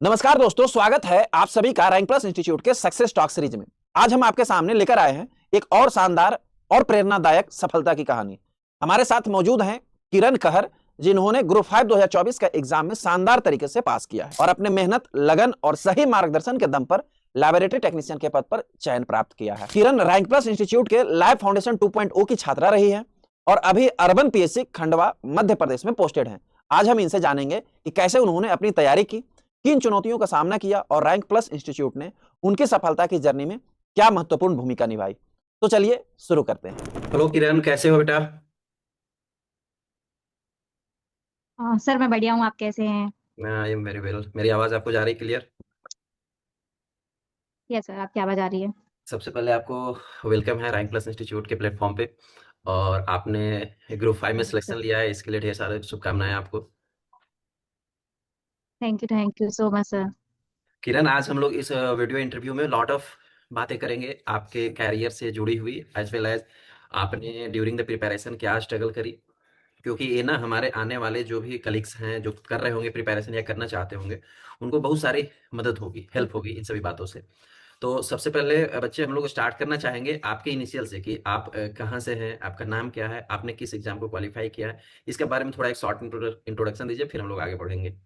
नमस्कार दोस्तों, स्वागत है आप सभी का रैंक प्लस इंस्टीट्यूट के सक्सेस टॉक सीरीज में। आज हम आपके सामने लेकर आए हैं एक और शानदार और प्रेरणादायक सफलता की कहानी। हमारे साथ मौजूद हैं किरण कहर, जिन्होंने ग्रुप 5 2024 का एग्जाम में शानदार तरीके से पास किया है और अपने मेहनत, लगन और सही मार्गदर्शन के दम पर लैबोरेटरी टेक्नीशियन के पद पर चयन प्राप्त किया है। किरण रैंक प्लस इंस्टीट्यूट के लैब फाउंडेशन 2.0 की छात्रा रही है और अभी अर्बन पीएससी खंडवा मध्य प्रदेश में पोस्टेड हैं। आज हम इनसे जानेंगे कि कैसे उन्होंने अपनी तैयारी की, किन चुनौतियों का सामना किया और रैंक प्लस इंस्टीट्यूट ने उनकी सफलता की जर्नी में क्या महत्वपूर्ण भूमिका निभाई। तो चलिए शुरू करते हैं। हेलो किरण, कैसे हो बेटा? सर मैं बढ़िया हूँ। आप कैसे हैं? मैं आई एम वेरी वेल। मेरी आवाज़ आपको जा रही क्लियर? यस सर, आपकी आवाज़ आ रही है। सबसे पहले आपको वेलकम है रैंक प्लस इंस्टीट्यूट के प्लेटफॉर्म पे। और आपने ग्रुप 5 में सिलेक्शन लिया है, इसके लिए ढेर सारे शुभकामनाएं आपको। Thank you so much sir. Kiran, आज हम लोग इस वीडियो इंटरव्यू में लॉट ऑफ बातें करेंगे आपके कैरियर से जुड़ी हुई, एज वेल एज आपने ड्यूरिंग द प्रिपरेशन क्या स्ट्रगल करी। क्योंकि ये ना हमारे आने वाले जो भी कलीग्स हैं जो कर रहे होंगे प्रिपरेशन या करना चाहते होंगे, उनको बहुत सारी मदद होगी, हेल्प होगी इन सभी बातों से। तो सबसे पहले बच्चे हम लोग स्टार्ट करना चाहेंगे आपके इनिशियल से कि आप कहाँ से हैं, आपका नाम क्या है, आपने किस एग्जाम को क्वालिफाई किया है। इसके बारे में थोड़ा एक शॉर्ट इंट्रोडक्शन दीजिए, फिर हम लोग आगे बढ़ेंगे।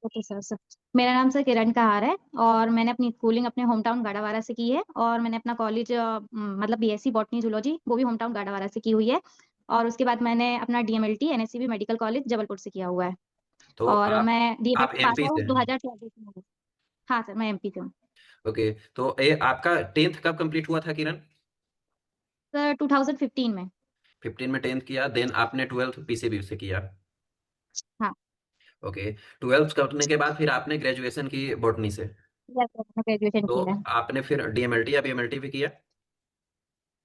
Okay sir. मेरा नाम सर किरण कहार है और मैंने अपनी स्कूलिंग अपने होम टाउन गाड़ावारा से की है और मैंने अपना कॉलेज मतलब बीएससी बॉटनी जूलॉजी वो भी होम टाउन गाड़ावारा से की हुई है। और उसके बाद मैंने अपना डीएमएलटी एनएससीबी मेडिकल कॉलेज जबलपुर से किया हुआ है। तो और मैं आप डीएमएलटी पास एमपी से आउट हैं? 2024 में हुई। हाँ सर, मैं एमपी से हूँ। ओके, तो ये आपका 10th कब कंप्लीट हुआ था किरण? सर 2015 में। 15 में 10th किया, देन आपने 12th पीसीबी से किया। हाँ। ओके, 12th करने के बाद फिर आपने ग्रेजुएशन की बॉटनी से। यस सर, मैंने ग्रेजुएशन तो किया है। आपने फिर डीएमएलटी या बीएमएलटी भी किया?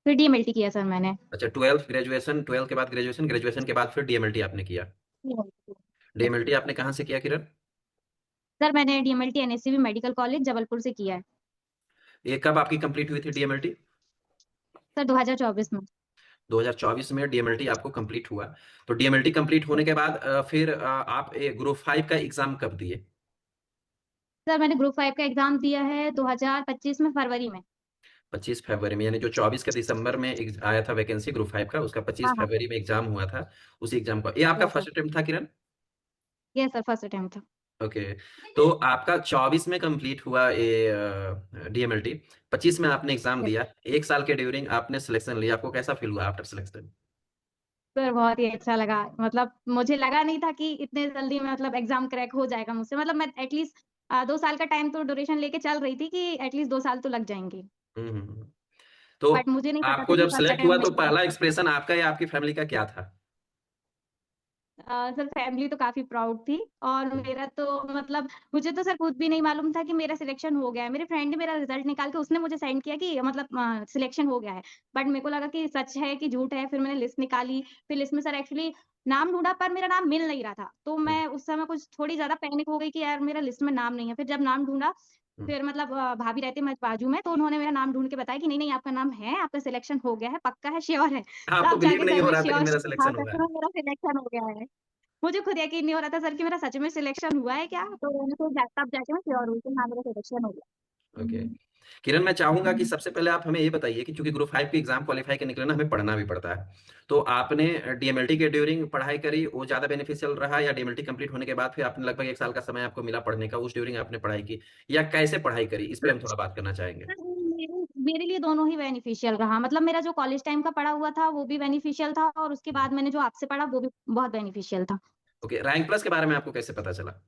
फिर डीएमएलटी किया सर मैंने। अच्छा, 12th ग्रेजुएशन, 12th के बाद ग्रेजुएशन, ग्रेजुएशन के बाद फिर डीएमएलटी आपने किया। डीएमएलटी आपने कहाँ से किया किरण? सर मैंने डीएमएलटी एनएससीबी मेडिकल कॉलेज जबलपुर से किया है। ये कब आपकी कंप्लीट हुई थी डीएमएलटी? सर 2024 में। 2024 में डीएमएलटी आपको कंप्लीट हुआ। तो डीएमएलटी कंप्लीट होने के बाद फिर आप ग्रुप 5 का एग्जाम कब दिए? सर मैंने ग्रुप 5 का एग्जाम दिया है 2025 में फरवरी में। 25 फरवरी में, यानी जो 24 का दिसंबर में आया था वैकेंसी ग्रुप 5 का, उसका 25 हाँ हाँ फरवरी में एग्जाम हुआ था। उसी एग्जाम का ये आपका यस सर। फर्स्ट अटेम्प्ट था किरण? यस सर, फर्स्ट अटेम्प्ट था। ओके, तो आपका 24 में कंप्लीट हुआ ये डीएमएलटी, 25 में आपने एग्जाम यस दिया, एक साल के ड्यूरिंग आपने सिलेक्शन लिया, आपको कैसा फील हुआ आफ्टर सिलेक्शन? सर बहुत ही अच्छा लगा। मतलब मुझे लगा नहीं था कि इतने जल्दी में मतलब एग्जाम क्रैक हो जाएगा मुझसे। मतलब मैं एटलीस्ट 2 साल का टाइम तो ड्यूरेशन लेके चल रही थी कि एटलीस्ट 2 साल तो लग जाएंगे। तो बट मुझे नहीं पता था आपको कि जब फर्स्ट सिलेक्ट हुआ अटेम्प्ट तो में। पहला एक्सप्रेशन आपका या आपकी फैमिली का क्या था? सर फैमिली तो काफी प्राउड थी और मेरा तो मतलब मुझे तो सर खुद भी नहीं मालूम था कि मेरा सिलेक्शन हो गया है। मेरे फ्रेंड ने मेरा रिजल्ट निकाल के उसने मुझे सेंड किया कि मतलब सिलेक्शन हो गया है। बट मेरे को लगा कि सच है कि झूठ है। फिर मैंने लिस्ट निकाली। फिर लिस्ट में सर एक्चुअली नाम ढूंढा पर मेरा नाम मिल नहीं रहा था। तो हम्म, मैं उस समय कुछ थोड़ी ज्यादा पैनिक हो गई कि यार मेरा लिस्ट में नाम नहीं है। फिर जब नाम ढूंढा, हम्म। फिर मतलब भाभी रहते मैं बाजू में, तो उन्होंने मेरा नाम ढूंढ के बताया कि नहीं नहीं आपका नाम है, आपका सिलेक्शन हो गया है, पक्का है, श्योर है। आपको तब बिलीव जाके नहीं सर हो ने रहा था कि श्योर मेरा हाँ सिलेक्शन हुआ सच है? में मेरा सिलेक्शन हो गया है। मुझे खुद यकीन नहीं हो रहा था सर कि मेरा सच में सिलेक्शन हुआ है क्या। तो मैंने तब जाके मैं श्योर हुई कि हाँ मेरा सिलेक्शन हो गया। ओके, किरण, मैं चाहूंगा कि सबसे पहले आप हमें ये बताइए कि चूंकि ग्रुप 5 के एग्जाम क्वालिफाई करने के लिए ना हमें पढ़ना भी पड़ता है। तो आपने डीएमएलटी के ड्यूरिंग पढ़ाई करी, वो ज्यादा बेनिफिशियल रहा, या डीएमएलटी कंप्लीट होने के बाद फिर आपने लगभग एक साल का समय आपको मिला पढ़ने का, उस ड्यूरिंग आपने पढ़ाई की, या कैसे पढ़ाई करी, इस पर हम थोड़ा बात करना चाहेंगे। सर, मेरे मेरे लिए दोनों ही बेनिफिशियल रहा। मतलब मेरा जो कॉलेज टाइम का पढ़ा हुआ था वो भी बेनिफिशियल था और उसके बाद मैंने जो आपसे पढ़ा वो भी बहुत बेनिफिशियल था। ओके, रैंक प्लस के बारे में आपको कैसे पता चला?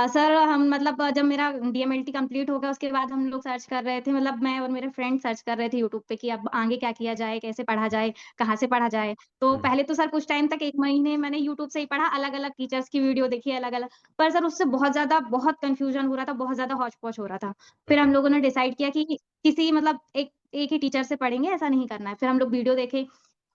सर हम मतलब जब मेरा डीएमएलटी कंप्लीट हो गया उसके बाद हम लोग सर्च कर रहे थे। मतलब मैं और मेरे फ्रेंड सर्च कर रहे थे यूट्यूब पे कि अब आगे क्या किया जाए, कैसे पढ़ा जाए, कहाँ से पढ़ा जाए। तो हम्म, पहले तो सर कुछ टाइम तक 1 महीने मैंने यूट्यूब से ही पढ़ा, अलग अलग टीचर्स की वीडियो देखी अलग अलग। पर सर उससे बहुत कंफ्यूजन हो रहा था, बहुत ज्यादा हौच पौच हो रहा था। फिर ओके, हम लोगों ने डिसाइड किया कि किसी मतलब एक ही टीचर से पढ़ेंगे, ऐसा नहीं करना है। फिर हम लोग वीडियो देखे।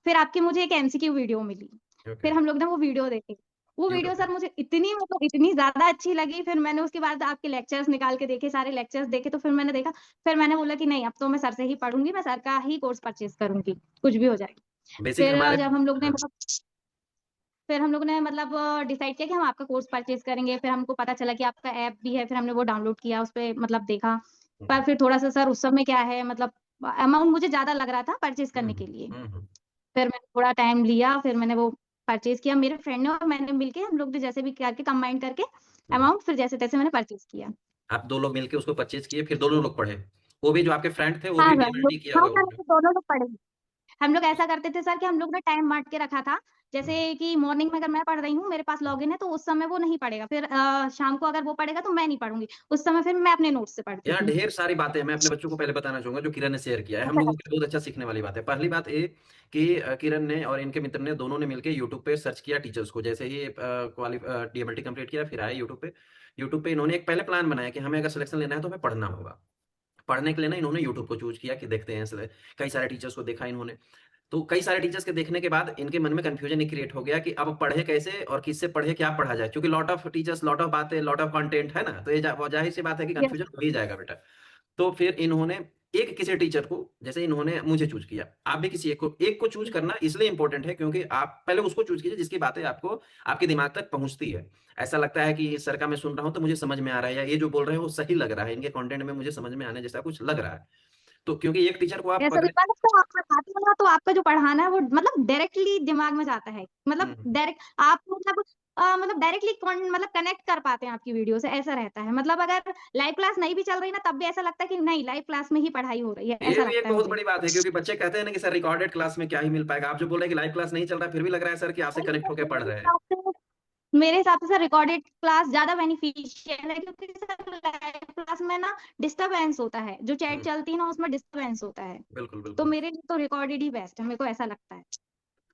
फिर आपकी मुझे एक एमसीक्यू वीडियो मिली। ओके। फिर हम लोग ने वो वीडियो देखे। वो वीडियो यूट्यूब पे? सर मुझे इतनी मतलब इतनी ज़्यादा अच्छी लगी। फिर मैंने उसके बाद आपके लेक्चर्स निकाल के देखे, सारे लेक्चर्स देखे। तो फिर मैंने देखा। फिर मैंने बोला कि नहीं अब तो मैं सर से ही पढ़ूँगी, मैं सर का ही कोर्स परचेज़ करूँगी, कुछ भी हो जाए। बेसिक फिर हमारे, जब हम लोग ने हाँ, मतलब फिर हम लोगों ने मतलब डिसाइड किया कि हम आपका कोर्स परचेज़ करेंगे। फिर हमको पता चला कि आपका ऐप भी है, फिर हमने वो डाउनलोड किया, उसपे मतलब देखा। हुँ, पर फिर थोड़ा-सा सर उस समय क्या है मतलब अमाउंट मुझे ज़्यादा लग रहा था परचेज़ हुँ, करने के लिए। हुँ, हुँ, फिर मैंने थोड़ा टाइम लिया, फिर मैंने वो परचेज़ किया। मेरे फ्रेंड ने और मैंने मिलके हम लोग ने जैसे भी करके कंबाइन करके हुँ। अमाउंट फिर जैसे-तैसे मैंने परचेज़ किया। आप 2 लोग मिलके उसको परचेज़ किए, फिर दोनों लोग पढ़े। वो भी जो आपके फ्रेंड थे, वो हाँ भी सर, हम लोग डीएमएलटी किया हाँ होगा सर, हम उन्होंने। लोग दोनों लोग पढ़े। हम लोग ऐसा करते थे सर कि हम लोग ने टाइम बाँट के रखा था। हुँ। जैसे कि मॉर्निंग में अगर मैं पढ़ रही हूँ, मेरे पास लॉगिन है, तो उस समय वो नहीं पढ़ेगा। फिर शाम को अगर वो पढ़ेगा तो मैं नहीं पढ़ूँगी। उस समय फिर मैं अपने नोट्स से पढ़ती यहाँ थी। ढेर सारी बातें हैं, मैं अपने बच्चों को पहले बताना चाहूँगा जो किरण ने शेयर किया है। हम ऐसा लोगों के करते लिए बहुत अच्छा सीखने वाली बात है। पहली बात ये कि किरण ने और इनके मित्र ने दोनों ने मिलके यूट्यूब पे सर्च किया टीचर्स को। जैसे ही डीएमएलटी कंप्लीट किया फिर आए यूट्यूब पे। यूट्यूब पे इन्होंने एक पहले प्लान बनाया कि हमें अगर सिलेक्शन लेना है तो हमें पढ़ना होगा। पढ़ने के लिए ना इन्होंने यूट्यूब को चूज़ किया कि देखते हैं कई सारे टीचर्स को देखा इन्होंने। तो कई सारे टीचर्स के देखने के बाद इनके मन में कन्फ्यूजन ये क्रिएट हो गया कि अब पढ़े कैसे और किससे पढ़े, क्या पढ़ा जाए? क्योंकि lot of teachers, lot of बातें, लॉट ऑफ कंटेंट है ना? तो ये ज़ाहिर-सी बात है कि यस, कन्फ्यूजन हो ही जाएगा बेटा। तो फिर इन्होंने एक किसी टीचर को जैसे इन्होंने मुझे चूज़ किया। आप भी किसी एक को चूज़ करना इसलिए इम्पोर्टेंट है क्योंकि आप पहले उसको चूज़ कीजिए जिसकी बातें आपको आपके दिमाग तक पहुँचती है। ऐसा लगता है कि सर का मैं सुन रहा हूँ तो मुझे समझ में आ रहा है या ये जो बोल रहे हैं वो सही लग रहा है, इनके कंटेंट में मुझे समझ में आने जैसा कुछ लग रहा है। तो क्योंकि एक टीचर को आप यस सर, पकड़े एक बार तो आप पढ़ाते हो ना तो आपका जो पढ़ाना है वो मतलब डायरेक्टली दिमाग में जाता है। मतलब हुँ। डायरेक्ट आप मतलब डायरेक्टली मतलब कनेक्ट कर पाते हैं आपकी वीडियो से, ऐसा रहता है। मतलब अगर लाइव क्लास नहीं भी चल रही ना तब भी ऐसा लगता है कि नहीं लाइव क्लास में ही पढ़ाई हो रही है, ये ऐसा भी एक लगता है बहुत मुझे। बड़ी बात है क्योंकि बच्चे कहते हैं ना कि सर रिकॉर्डेड क्लास में क्या ही मिल पाएगा। आप जो बोल रहे हैं कि लाइव क्लास नहीं चल रहा है, फिर भी लग रहा है सर कि आपसे नहीं कनेक्ट सर, होके पढ़ मेरे रहे हैं। हिसाब से मेरे हिसाब से सर रिकॉर्डेड क्लास ज़्यादा बेनिफिशियल है क्योंकि सर लाइव क्लास में ना डिस्टर्बेंस होता है। जो चैट हुँ, चलती है ना उसमें डिस्टर्बेंस होता है। बिल्कुल, तो बिल्कुल। मेरे लिए तो रिकॉर्डेड ही बेस्ट है, मेरे को ऐसा लगता है।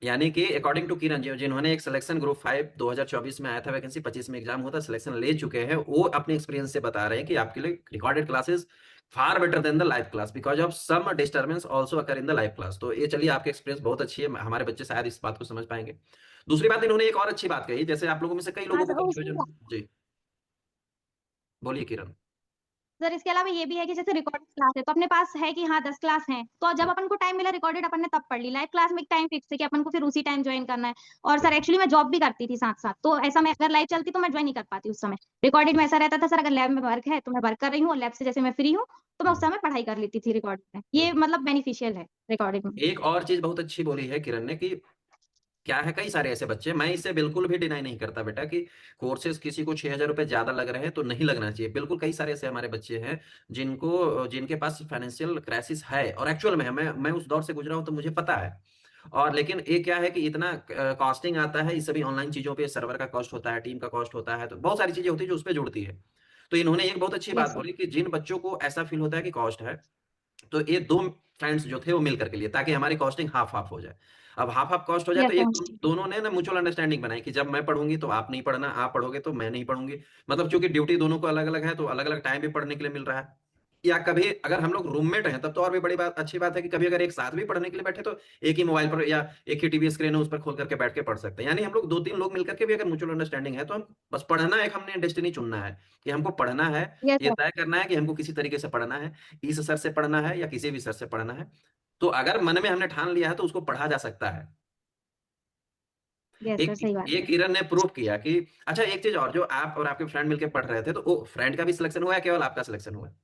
यानी कि अकॉर्डिंग टू किरण जी जिन्होंने एक सिलेक्शन ग्रुप 5 2024 में आया था वैकेंसी 25 में एग्जाम हुआ था सिलेक्शन ले चुके हैं वो अपने एक्सपीरियंस से बता रहे हैं कि आपके लिए recorded classes far better than the live class because of some disturbance also occur in the live class तो ये चलिए आपकी एक्सपीरियंस बहुत अच्छी है हमारे बच्चे शायद इस बात को समझ पाएंगे दूसरी बात इन्होंने एक और अच्छी बात कही जैसे आप लोगों में से कई हाँ लोगों को सर, कंफ्यूजन जी बोलिए किरण सर इसके अलावा ये भी है कि जैसे रिकॉर्डेड क्लास है तो अपने पास है कि हाँ 10 क्लास हैं तो जब हम्म, अपन को टाइम मिला रिकॉर्डेड अपन ने तब पढ़ ली। लाइव क्लास में एक टाइम फिक्स है कि अपन को फिर उसी टाइम ज्वाइन करना है। और सर बिल्कुल एक्चुअली मैं जॉब भी करती थी साथ साथ, तो ऐसा मैं अगर लाइव चलती तो मैं ज्वाइन नहीं कर पाती उस समय। रिकॉर्डेड में ऐसा रहता था सर अगर लैब में वर्क है तो मैं वर्क कर रही हूँ और लैब से जैसे मैं फ्री हूँ तो मैं उस हम्म, समय पढ़ाई कर लेती थी रिकॉर्डेड में। ये बिल्कुल मतलब बेनिफिशियल है रिकॉर्डेड में। एक और चीज बहुत अच्छी बोली है किरण ने कि क्या है कई सारे ऐसे बच्चे मैं इससे बिल्कुल भी डिनाई नहीं करता बेटा कि कोर्सेज किसी को 6,000 रुपए ज्यादा लग रहे हैं तो नहीं लगना चाहिए बिल्कुल कई सारे ऐसे हमारे बच्चे हैं जिनके पास फाइनेंशियल क्राइसिस है और एक्चुअल में है मैं उस दौर से गुजरा हूं तो मुझे पता है और लेकिन ये क्या है कि इतना कॉस्टिंग आता है इस सभी ऑनलाइन चीजों पे सर्वर का कॉस्ट होता है टीम का कॉस्ट होता है तो बहुत सारी चीजें होती है जो उस पर जुड़ती है तो इन्होंने एक बहुत अच्छी बात यस सर। बोली कि जिन बच्चों को ऐसा फील होता है कि कॉस्ट है तो ये 2 फ्रेंड्स जो थे वो मिल करके लिए ताकि हमारी कॉस्टिंग हाफ-हाफ हो जाए। अब हाफ-हाफ कॉस्ट हो जाए तो यस एक सर। दोनों ने ना म्यूचुअल अंडरस्टैंडिंग बनाई कि जब मैं पढ़ूँगी तो आप नहीं पढ़ना, आप पढ़ोगे तो मैं नहीं पढ़ूँगी। मतलब चूँकि ड्यूटी दोनों को अलग-अलग है तो अलग-अलग टाइम भी पढ़ने के लिए मिल रहा है। या कभी अगर हम लोग रूममेट हैं तब तो और भी बड़ी बात अच्छी बात है कि कभी अगर एक साथ भी पढ़ने के लिए बैठे तो एक ही मोबाइल पर या एक ही टीवी स्क्रीन है उस पर खोल करके बैठ के पढ़ सकते हैं। यानी हम लोग 2-3 लोग मिल करके भी अगर म्यूचुअल अंडरस्टैंडिंग है तो हम बस पढ़ना एक हमने डेस्टिनी चुनना है कि हमको पढ़ना है, यस ये सर। तय करना है कि हमको किसी तरीके से पढ़ना है। इस सर से पढ़ना है या किसी भी सर से पढ़ना है। तो अगर मन में हमने ठान लिया है तो उसको पढ़ा जा सकता है। यस एक सर, सही बात एक है। किरण ने प्रूव किया कि अच्छा एक चीज़ और जो आप और आपके फ्रेंड मिलके पढ़ रहे थे तो वो फ्रेंड का भी सिलेक्शन हुआ है केवल आपका सिलेक्शन हुआ है?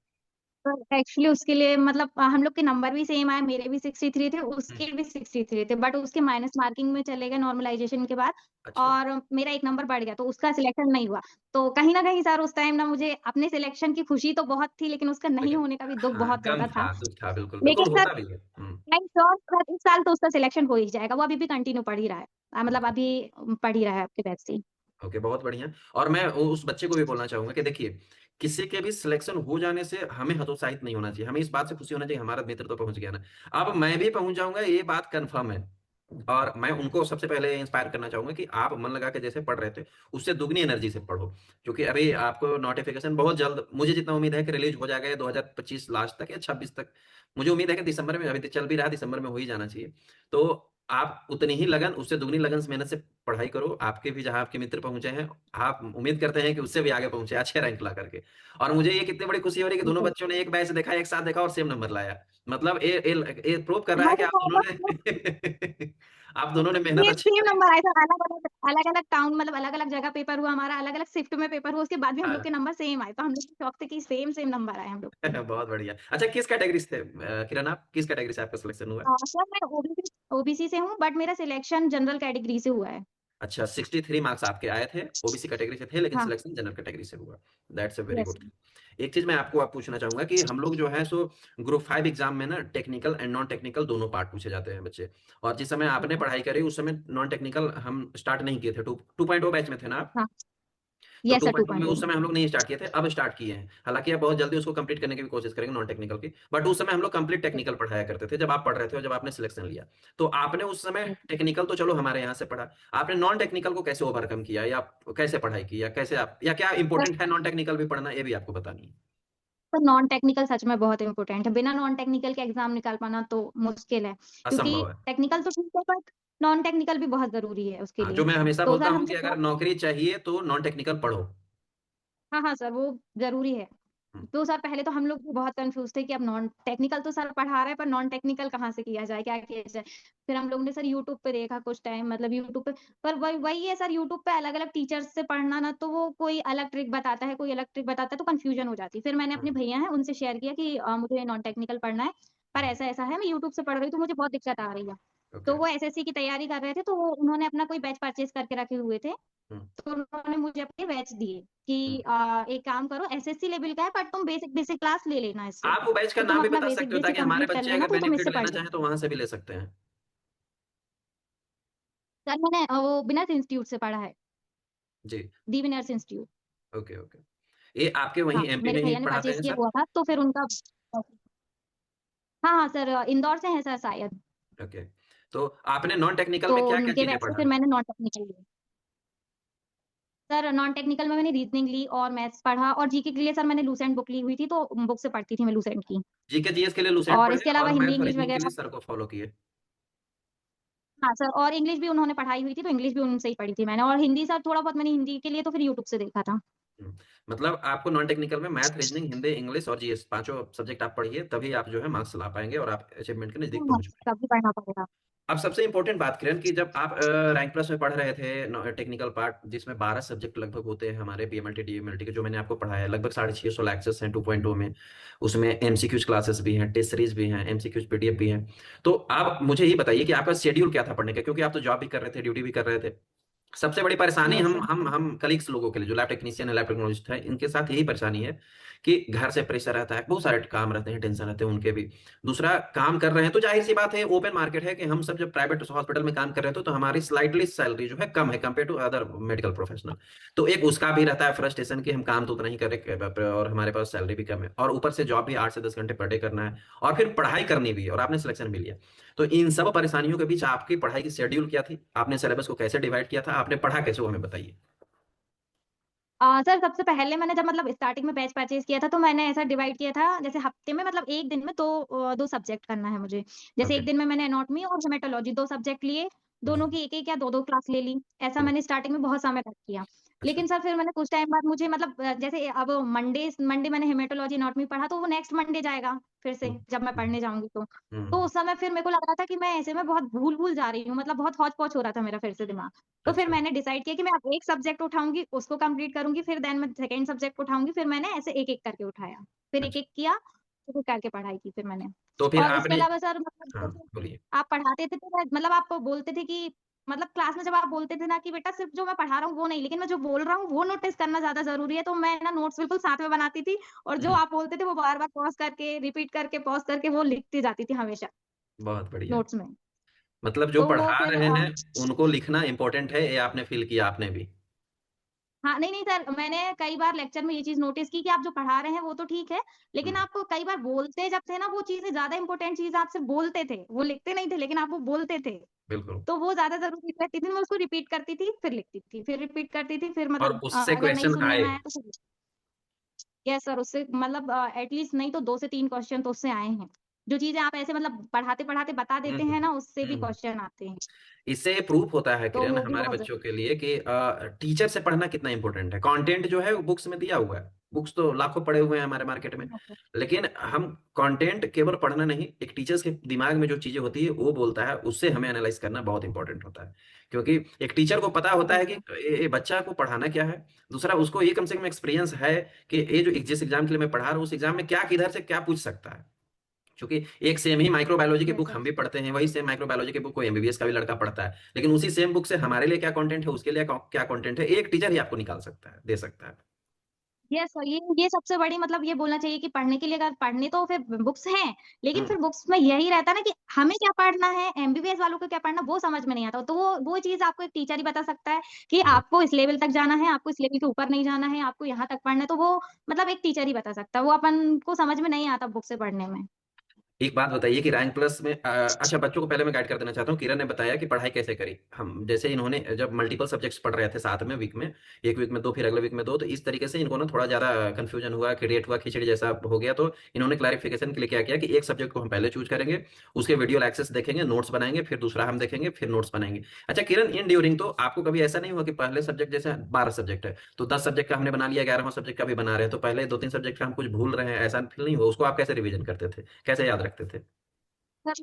तो एक्चुअली उसके लिए मतलब हम लोग के नंबर भी सेम आए, मेरे भी 63 थे, हुँ, उसके भी 63 थे, बट उसके माइनस मार्किंग में चले गए नॉर्मलाइज़ेशन के बाद अच्छा। और मेरा 1 नंबर बढ़ गया, तो उसका सिलेक्शन नहीं हुआ। तो कहीं न कहीं सर उस टाइम ना मुझे अपने सिलेक्शन की खुशी तो बहुत थी, लेकिन उसका नहीं लेकिन होने का भी दुःख हाँ, बहुत गम ज़्यादा था। था, दुःख था बिल्कुल, लेकिन बिल्कुल सर होता भी है। हुँ, आई एम श्योर सर इस साल तो उसका सिलेक्शन हो ही जाएगा, वो अभी भी कंटिन्यू पढ़ ही रहा है। मतलब ओके, अभी पढ़ ही रहा है आपके बैच से ही। ओके बहुत बढ़िया और मैं उ उस बच्चे को भी बोलना चाहूँगा कि देखिए, किसी के भी सिलेक्शन हो जाने से हमें हतोत्साहित नहीं होना चाहिए, हमें इस बात से खुशी होना चाहिए हमारा मित्र तो पहुँच गया ना। अब मैं भी पहुँच जाऊँगा ये बात कन्फर्म है। और मैं उनको सबसे पहले इंस्पायर करना चाहूँगा कि आप मन लगा के जैसे पढ़ रहे थे, उससे दुगनी एनर्जी से पढ़ो। क्योंकि अभी आपको नोटिफ़िकेशन बहुत जल्द मुझे जितना उम्मीद है कि रिलीज़ हो जाएगा ये 2025 लास्ट तक या 26 तक। मुझे उम्मीद है कि दिसंबर में अभी तो चल भी रहा है, दिसंबर में हो ही जाना चाहिए। तो आप उतनी ही लगन, उससे दुगनी लगन से मेहनत से पढ़ाई करो। आपके भी जहाँ आपके मित्र पहुँचे हैं, आप उम्मीद करते हैं कि उससे भी आगे पहुँचे अच्छे रैंक ला करके। और मुझे ये कितनी बड़ी खुशी हो रही है कि दोनों बिल्कुल। बच्चों ने एक बैच देखा, एक साथ देखा और सेम नंबर लाया। मतलब ये प्रूव कर रहा हाँ, है कि तो आप दोनों मतलब ने आप दोनों ने मेहनत अच्छी सेम करी। नंबर आए सर, अलग-अलग टाउन मतलब अलग-अलग जगह पेपर हुआ हमारा, अलग-अलग शिफ्ट में पेपर हुआ, उसके बाद भी हम लोग हाँ। के नंबर सेम आए। तो हम लोग शॉक थे कि सेम नंबर आए हम लोग के। बहुत बढ़िया। अच्छा, किस कैटेगरी से थे किरण, आप किस कैटेगरी से आपका सिलेक्शन हुआ? सर मैं ओबीसी से हूँ, बट मेरा सिलेक्शन जनरल कैटेगरी से हुआ है। अच्छा, 63 मार्क्स आपके आए थे, ओबीसी कैटेगरी से थे, लेकिन हाँ, सिलेक्शन जनरल कैटेगरी से हुआ। That's a very yes. Good. एक चीज मैं आपको आप पूछना चाहूंगा कि हम लोग जो है सो ग्रुप 5 एग्जाम में ना टेक्निकल एंड नॉन टेक्निकल दोनों पार्ट पूछे जाते हैं बच्चे। और जिस समय आपने पढ़ाई करी उस समय नॉन टेक्निकल हम स्टार्ट नहीं किए थे। 2.0 बैच में थे ना आप? हाँ, तो यस सर 2.0 में 2.0 उस में। समय हम लोग नहीं स्टार्ट किए थे, अब स्टार्ट किए हैं। हालांकि अब बहुत जल्दी उसको कंप्लीट करने की भी कोशिश करेंगे नॉन टेक्निकल की, बट उस समय हम लोग कंप्लीट टेक्निकल पढ़ाया करते थे जब आप पढ़ रहे थे और जब आपने सिलेक्शन लिया। तो आपने उस समय टेक्निकल तो चलो हमारे यहाँ से पढ़ा, आपने नॉन टेक्निकल को कैसे ओवरकम किया, या कैसे पढ़ाई की, या कैसे आप, या क्या इंपॉर्टेंट है नॉन टेक्निकल भी पढ़ना, ये भी आपको बतानी है। तो नॉन टेक्निकल सच में बहुत इंपॉर्टेंट है। बिना नॉन टेक्निकल के एग्जाम निकाल पाना तो मुश्किल है, क्योंकि असंभव है। टेक्निकल तो ठीक है बट नॉन टेक्निकल भी बहुत जरूरी है उसके हाँ, लिए। जो मैं हमेशा तो बोलता सर हूँ हमसे कि अगर बहुत, नौकरी चाहिए तो नॉन टेक्निकल पढ़ो। हाँ हाँ सर वो जरूरी है। हम्म, तो सर पहले तो हम लोग भी बहुत कंफ्यूज थे कि अब नॉन टेक्निकल तो सर पढ़ा रहे हैं, पर नॉन टेक्निकल कहाँ से किया जाए, क्या किया जाए। फिर हम लोग ने सर यूट्यूब पे देखा कुछ टाइम, मतलब यूट्यूब पे। पर वही वही है सर, यूट्यूब पे अलग अलग टीचर्स से पढ़ना ना, तो वो कोई अलग ट्रिक बताता है, कोई अलग ट्रिक बताता है, तो कंफ्यूजन हो जाती है। फिर मैंने अपने हम्म, भैया हैं उनसे शेयर किया कि मुझे नॉन टेक्निकल पढ़ना है, पर ऐसा ऐसा है, मैं यूट्यूब से पढ़ रही हूँ तो मुझे बहुत दिक्कत आ रही है। तो ओके। वो एसएससी की तैयारी कर रहे थे, तो वो उन्होंने अपना कोई बैच परचेज करके रखे हुए थे। हम्म, तो उन्होंने मुझे अपने बैच दिए कि हम्म। एक काम करो, एसएससी लेवल का है, पर तुम बेसिक बेसिक क्लास ले लेना इससे। आप वो बैच का तो तुम नाम भी अपना बता बेसिक सकते हो बेसिक ताकि हमारे कंप्लीट कर बच्चे लेना, अगर तो तुम बेनिफिट इससे पढ़ लेना जाओ। चाहें तो वहां से भी ले सकते हैं। सर मैंने वो विनर्स इंस्टीट्यूट से पढ़ा है, जी। दी विनर्स इंस्टीट्यूट। Okay, okay. ये आपके हाँ, वहीं एमपी मेरे में ही भैया ने पढ़ाते परचेज हैं किया सर? हुआ था, तो फिर उनका। हाँ हाँ सर, इंदौर से है सर शायद। ओके। तो आपने नॉन टेक्निकल तो में क्या क्या उनके चीजें बैच से पढ़ा? फिर मैंने नॉन टेक्निकल लिया। सर नॉन टेक्निकल में मैंने रीजनिंग ली और मैथ्स पढ़ा, और जीके के लिए सर मैंने लूसेंट बुक ली हुई थी, तो बुक से पढ़ती थी मैं लूसेंट की। जीके जीएस के लिए लुसेंट और पढ़े इसके अलावा और हिंदी मैथ और इंग्लिश रीजनिंग के लिए वगैरह। सर को फॉलो किए? हाँ सर, और इंग्लिश भी उन्होंने पढ़ाई हुई थी, तो इंग्लिश भी उनसे ही पढ़ी थी मैंने, और हिंदी सर थोड़ा बहुत मैंने हिंदी के लिए तो फिर यूट्यूब से देखा था। हम्म, मतलब आपको नॉन टेक्निकल में मैथ, रीजनिंग, हिंदी, इंग्लिश और जीएस पांचों सब्जेक्ट आप पढ़िए, तभी आप जो है मार्क्स ला पाएंगे और आप अचीवमेंट के नजदीक हाँ, पहुंच पाएंगे। तब भी पढ़ना पड़ेगा। अब सबसे इंपॉर्टेंट बात करें कि जब आप रैंक प्लस में पढ़ रहे थे टेक्निकल पार्ट, जिसमें 12 सब्जेक्ट लगभग होते हैं हमारे पीएमएलटी डीएमएलटी के, जो मैंने आपको पढ़ाया है, लगभग 650 लेक्चर्स हैं 2.0 में। उसमें एमसीक्यूज क्लासेस भी हैं, टेस्ट सीरीज भी हैं, एमसीक्यूज पीडीएफ भी हैं। तो आप मुझे ये बताइए कि आपका शेड्यूल क्या था पढ़ने का, क्योंकि आप तो जॉब भी कर रहे थे, ड्यूटी भी कर रहे थे। सबसे बड़ी परेशानी यस हम सर। हम हम कलीग्स लोगों के लिए, जो लैब टेक्नीशियन है, लैब टेक्नोलॉजिस्ट है, इनके साथ यही परेशानी है कि घर से प्रेशर रहता है, बहुत सारे काम रहते हैं, टेंशन रहते हैं उनके भी। दूसरा, काम कर रहे हैं तो जाहिर सी बात है ओपन मार्केट है कि हम सब जब प्राइवेट हॉस्पिटल में काम कर रहे थे तो हमारी स्लाइटली सैलरी जो है कम है compare to other medical professional. तो एक उसका भी रहता है फ्रस्ट्रेशन कि हम काम तो उतना ही कर रहे और हमारे पास सैलरी भी कम है, और ऊपर से जॉब भी 8 से 10 घंटे पर डे करना है, और फिर पढ़ाई करनी भी है, और आपने सिलेक्शन भी लिया। तो इन सब परेशानियों के बीच आपकी पढ़ाई की शेड्यूल क्या थी, आपने सिलेबस को कैसे डिवाइड किया था, आपने पढ़ा कैसे, वो हमें बताइए। सर सबसे पहले मैंने जब मतलब स्टार्टिंग में बैच परचेज किया था, तो मैंने ऐसा डिवाइड किया था, जैसे हफ्ते में मतलब एक दिन में दो सब्जेक्ट करना है मुझे। जैसे ओके। एक दिन में मैंने एनाटॉमी और हेमेटोलॉजी दो सब्जेक्ट लिए, दोनों की एक एक या दो दो क्लास ले ली। ऐसा मैंने स्टार्टिंग में बहुत समय तक किया। अच्छा। लेकिन सर फिर मैंने कुछ टाइम बाद मुझे मतलब जैसे अब मंडे मंडे मैंने हेमेटोलॉजी एनाटॉमी पढ़ा, तो वो नेक्स्ट मंडे जाएगा फिर से हम्म, जब मैं हम्म, पढ़ने जाऊंगी तो। तो हम्म, उस समय फिर मेरे को लग रहा था कि मैं ऐसे में बहुत भूल भूल जा रही हूँ, मतलब बहुत हौच पौच हो रहा था मेरा फिर से दिमाग। तो फिर अच्छा, मैंने डिसाइड किया कि मैं अब एक सब्जेक्ट उठाऊंगी, उसको कंप्लीट करूंगी, फिर देन मैं सेकंड सब्जेक्ट उठाऊंगी, फिर मैंने ऐसे एक एक करके उठाया, फिर एक अच्छा। एक किया, फिर करके पढ़ाई की फिर मैंने। तो फिर और इसके आपने, अलावा सर मतलब हाँ जैसे बोलिए। आप पढ़ाते थे तो मतलब आप बोलते थे कि मतलब क्लास में जब आप बोलते थे ना कि बेटा सिर्फ जो मैं पढ़ा रहा हूँ वो नहीं, लेकिन मैं जो बोल रहा हूँ वो नोटिस करना ज्यादा जरूरी है, तो मैं ना नोट्स बिल्कुल साथ में बनाती थी, और जो आप बोलते थे वो बार बार पॉज करके रिपीट करके पॉज करके वो लिखती जाती थी हमेशा बहुत बढ़िया। नोट्स में। मतलब जो तो वो पढ़ा फिर रहे हैं उनको लिखना इंपॉर्टेंट है, ये आपने फील किया आपने भी? हाँ, नहीं, नहीं सर, मैंने कई बार लेक्चर में ये चीज़ नोटिस की कि आप जो पढ़ा रहे हैं वो तो ठीक है, लेकिन हम्म, आप कई बार बोलते जब थे ना वो चीज़ें ज़्यादा इम्पोर्टेंट चीज़ आप सिर्फ़ बोलते थे, वो लिखते नहीं थे, लेकिन आप वो बोलते थे। बिल्कुल। तो वो ज़्यादा ज़रूरी रहती थी, मैं उसको रिपीट करती थी, फिर लिखती थी, फिर रिपीट करती थी, फिर और मतलब उससे अगर नहीं क्वेश्चन सुनने आए? में आया तो फिर यस सर, उससे मतलब एटलीस्ट नहीं तो 2 से 3 क्वेश्चन तो उससे आए हैं। जो चीज़ें आप ऐसे मतलब पढ़ाते-पढ़ाते बता हम्म, देते हैं ना, उससे भी क्वेश्चन आते हैं। इससे प्रूफ होता है तो किरण वो भी हमारे बहुत बच्चों ज़रूरी के लिए कि टीचर से पढ़ना कितना इंपॉर्टेंट है। कंटेंट जो है वो बुक्स में दिया हुआ है, बुक्स तो लाखों पड़े हुए हैं हमारे मार्केट में, लेकिन हम कंटेंट केवल पढ़ना नहीं, एक टीचर्स के दिमाग में जो चीजें होती है वो बोलता है, उससे हमें एनालाइज करना बहुत इंपॉर्टेंट होता है। क्योंकि एक टीचर को पता होता है कि ये बच्चा को पढ़ाना क्या है, दूसरा उसको ये कम से कम एक्सपीरियंस है कि ये जो जिस एग्जाम के लिए मैं पढ़ा रहा हूँ उस एग्जाम में क्या किधर से क्या पूछ सकता है। क्योंकि एक सेम ही माइक्रोबायोलॉजी की यस बुक सर। हम भी पढ़ते हैं, वही सेम माइक्रोबायोलॉजी की बुक कोई एमबीबीएस का भी लड़का पढ़ता है, लेकिन उसी सेम बुक से हमारे लिए क्या कंटेंट है, उसके लिए क्या कंटेंट है, एक टीचर ही आपको निकाल सकता है, दे सकता है। यस सर, ये सबसे बड़ी मतलब ये बोलना चाहिए कि पढ़ने के लिए अगर पढ़ने तो फिर बुक्स हैं, लेकिन हम्म। फिर बुक्स में यही रहता है ना कि हमें क्या पढ़ना है, एमबीबीएस वालों को क्या पढ़ना वो समझ में नहीं आता। तो वो चीज़ आपको एक टीचर ही बता सकता है कि हम्म। आपको इस लेवल तक जाना है, आपको इस लेवल के ऊपर नहीं जाना है, आपको यहाँ तक पढ़ना है। तो वो मतलब एक टीचर ही बता सकता है, वो अपन को समझ में नहीं आता बुक से पढ़ने में। एक बात बताइए कि रैंक प्लस में अच्छा, बच्चों को पहले मैं गाइड कर देना चाहता हूँ। किरण ने बताया कि पढ़ाई कैसे करी, हम जैसे इन्होंने जब मल्टीपल सब्जेक्ट्स पढ़ रहे थे साथ में वीक में, एक वीक में दो फिर अगले वीक में दो, तो इस तरीके से इनको ना थोड़ा ज्यादा कंफ्यूजन हुआ, क्रिएट हुआ, खिचड़ी जैसा हो गया। तो इन्होंने क्लैरिफिकेशन के लिए क्या किया कि एक सब्जेक्ट को हम पहले चूज करेंगे, उसके वीडियो एक्सेस देखेंगे, नोट्स बनाएंगे, फिर दूसरा हम देखेंगे, फिर नोट्स बनाएंगे। अच्छा किरण, इन ड्यूरिंग तो आपको कभी ऐसा नहीं हुआ कि पहले सब्जेक्ट जैसे 12 सब्जेक्ट है तो 10 सब्जेक्ट का हमने बना लिया, 11वां सब्जेक्ट का भी बना रहे हैं, तो पहले 2-3 सब्जेक्ट का हम कुछ भूल रहे हैं, ऐसा फील नहीं हुआ? उसको आप कैसे रिवीजन करते थे, कैसे याद रखते थे? सर,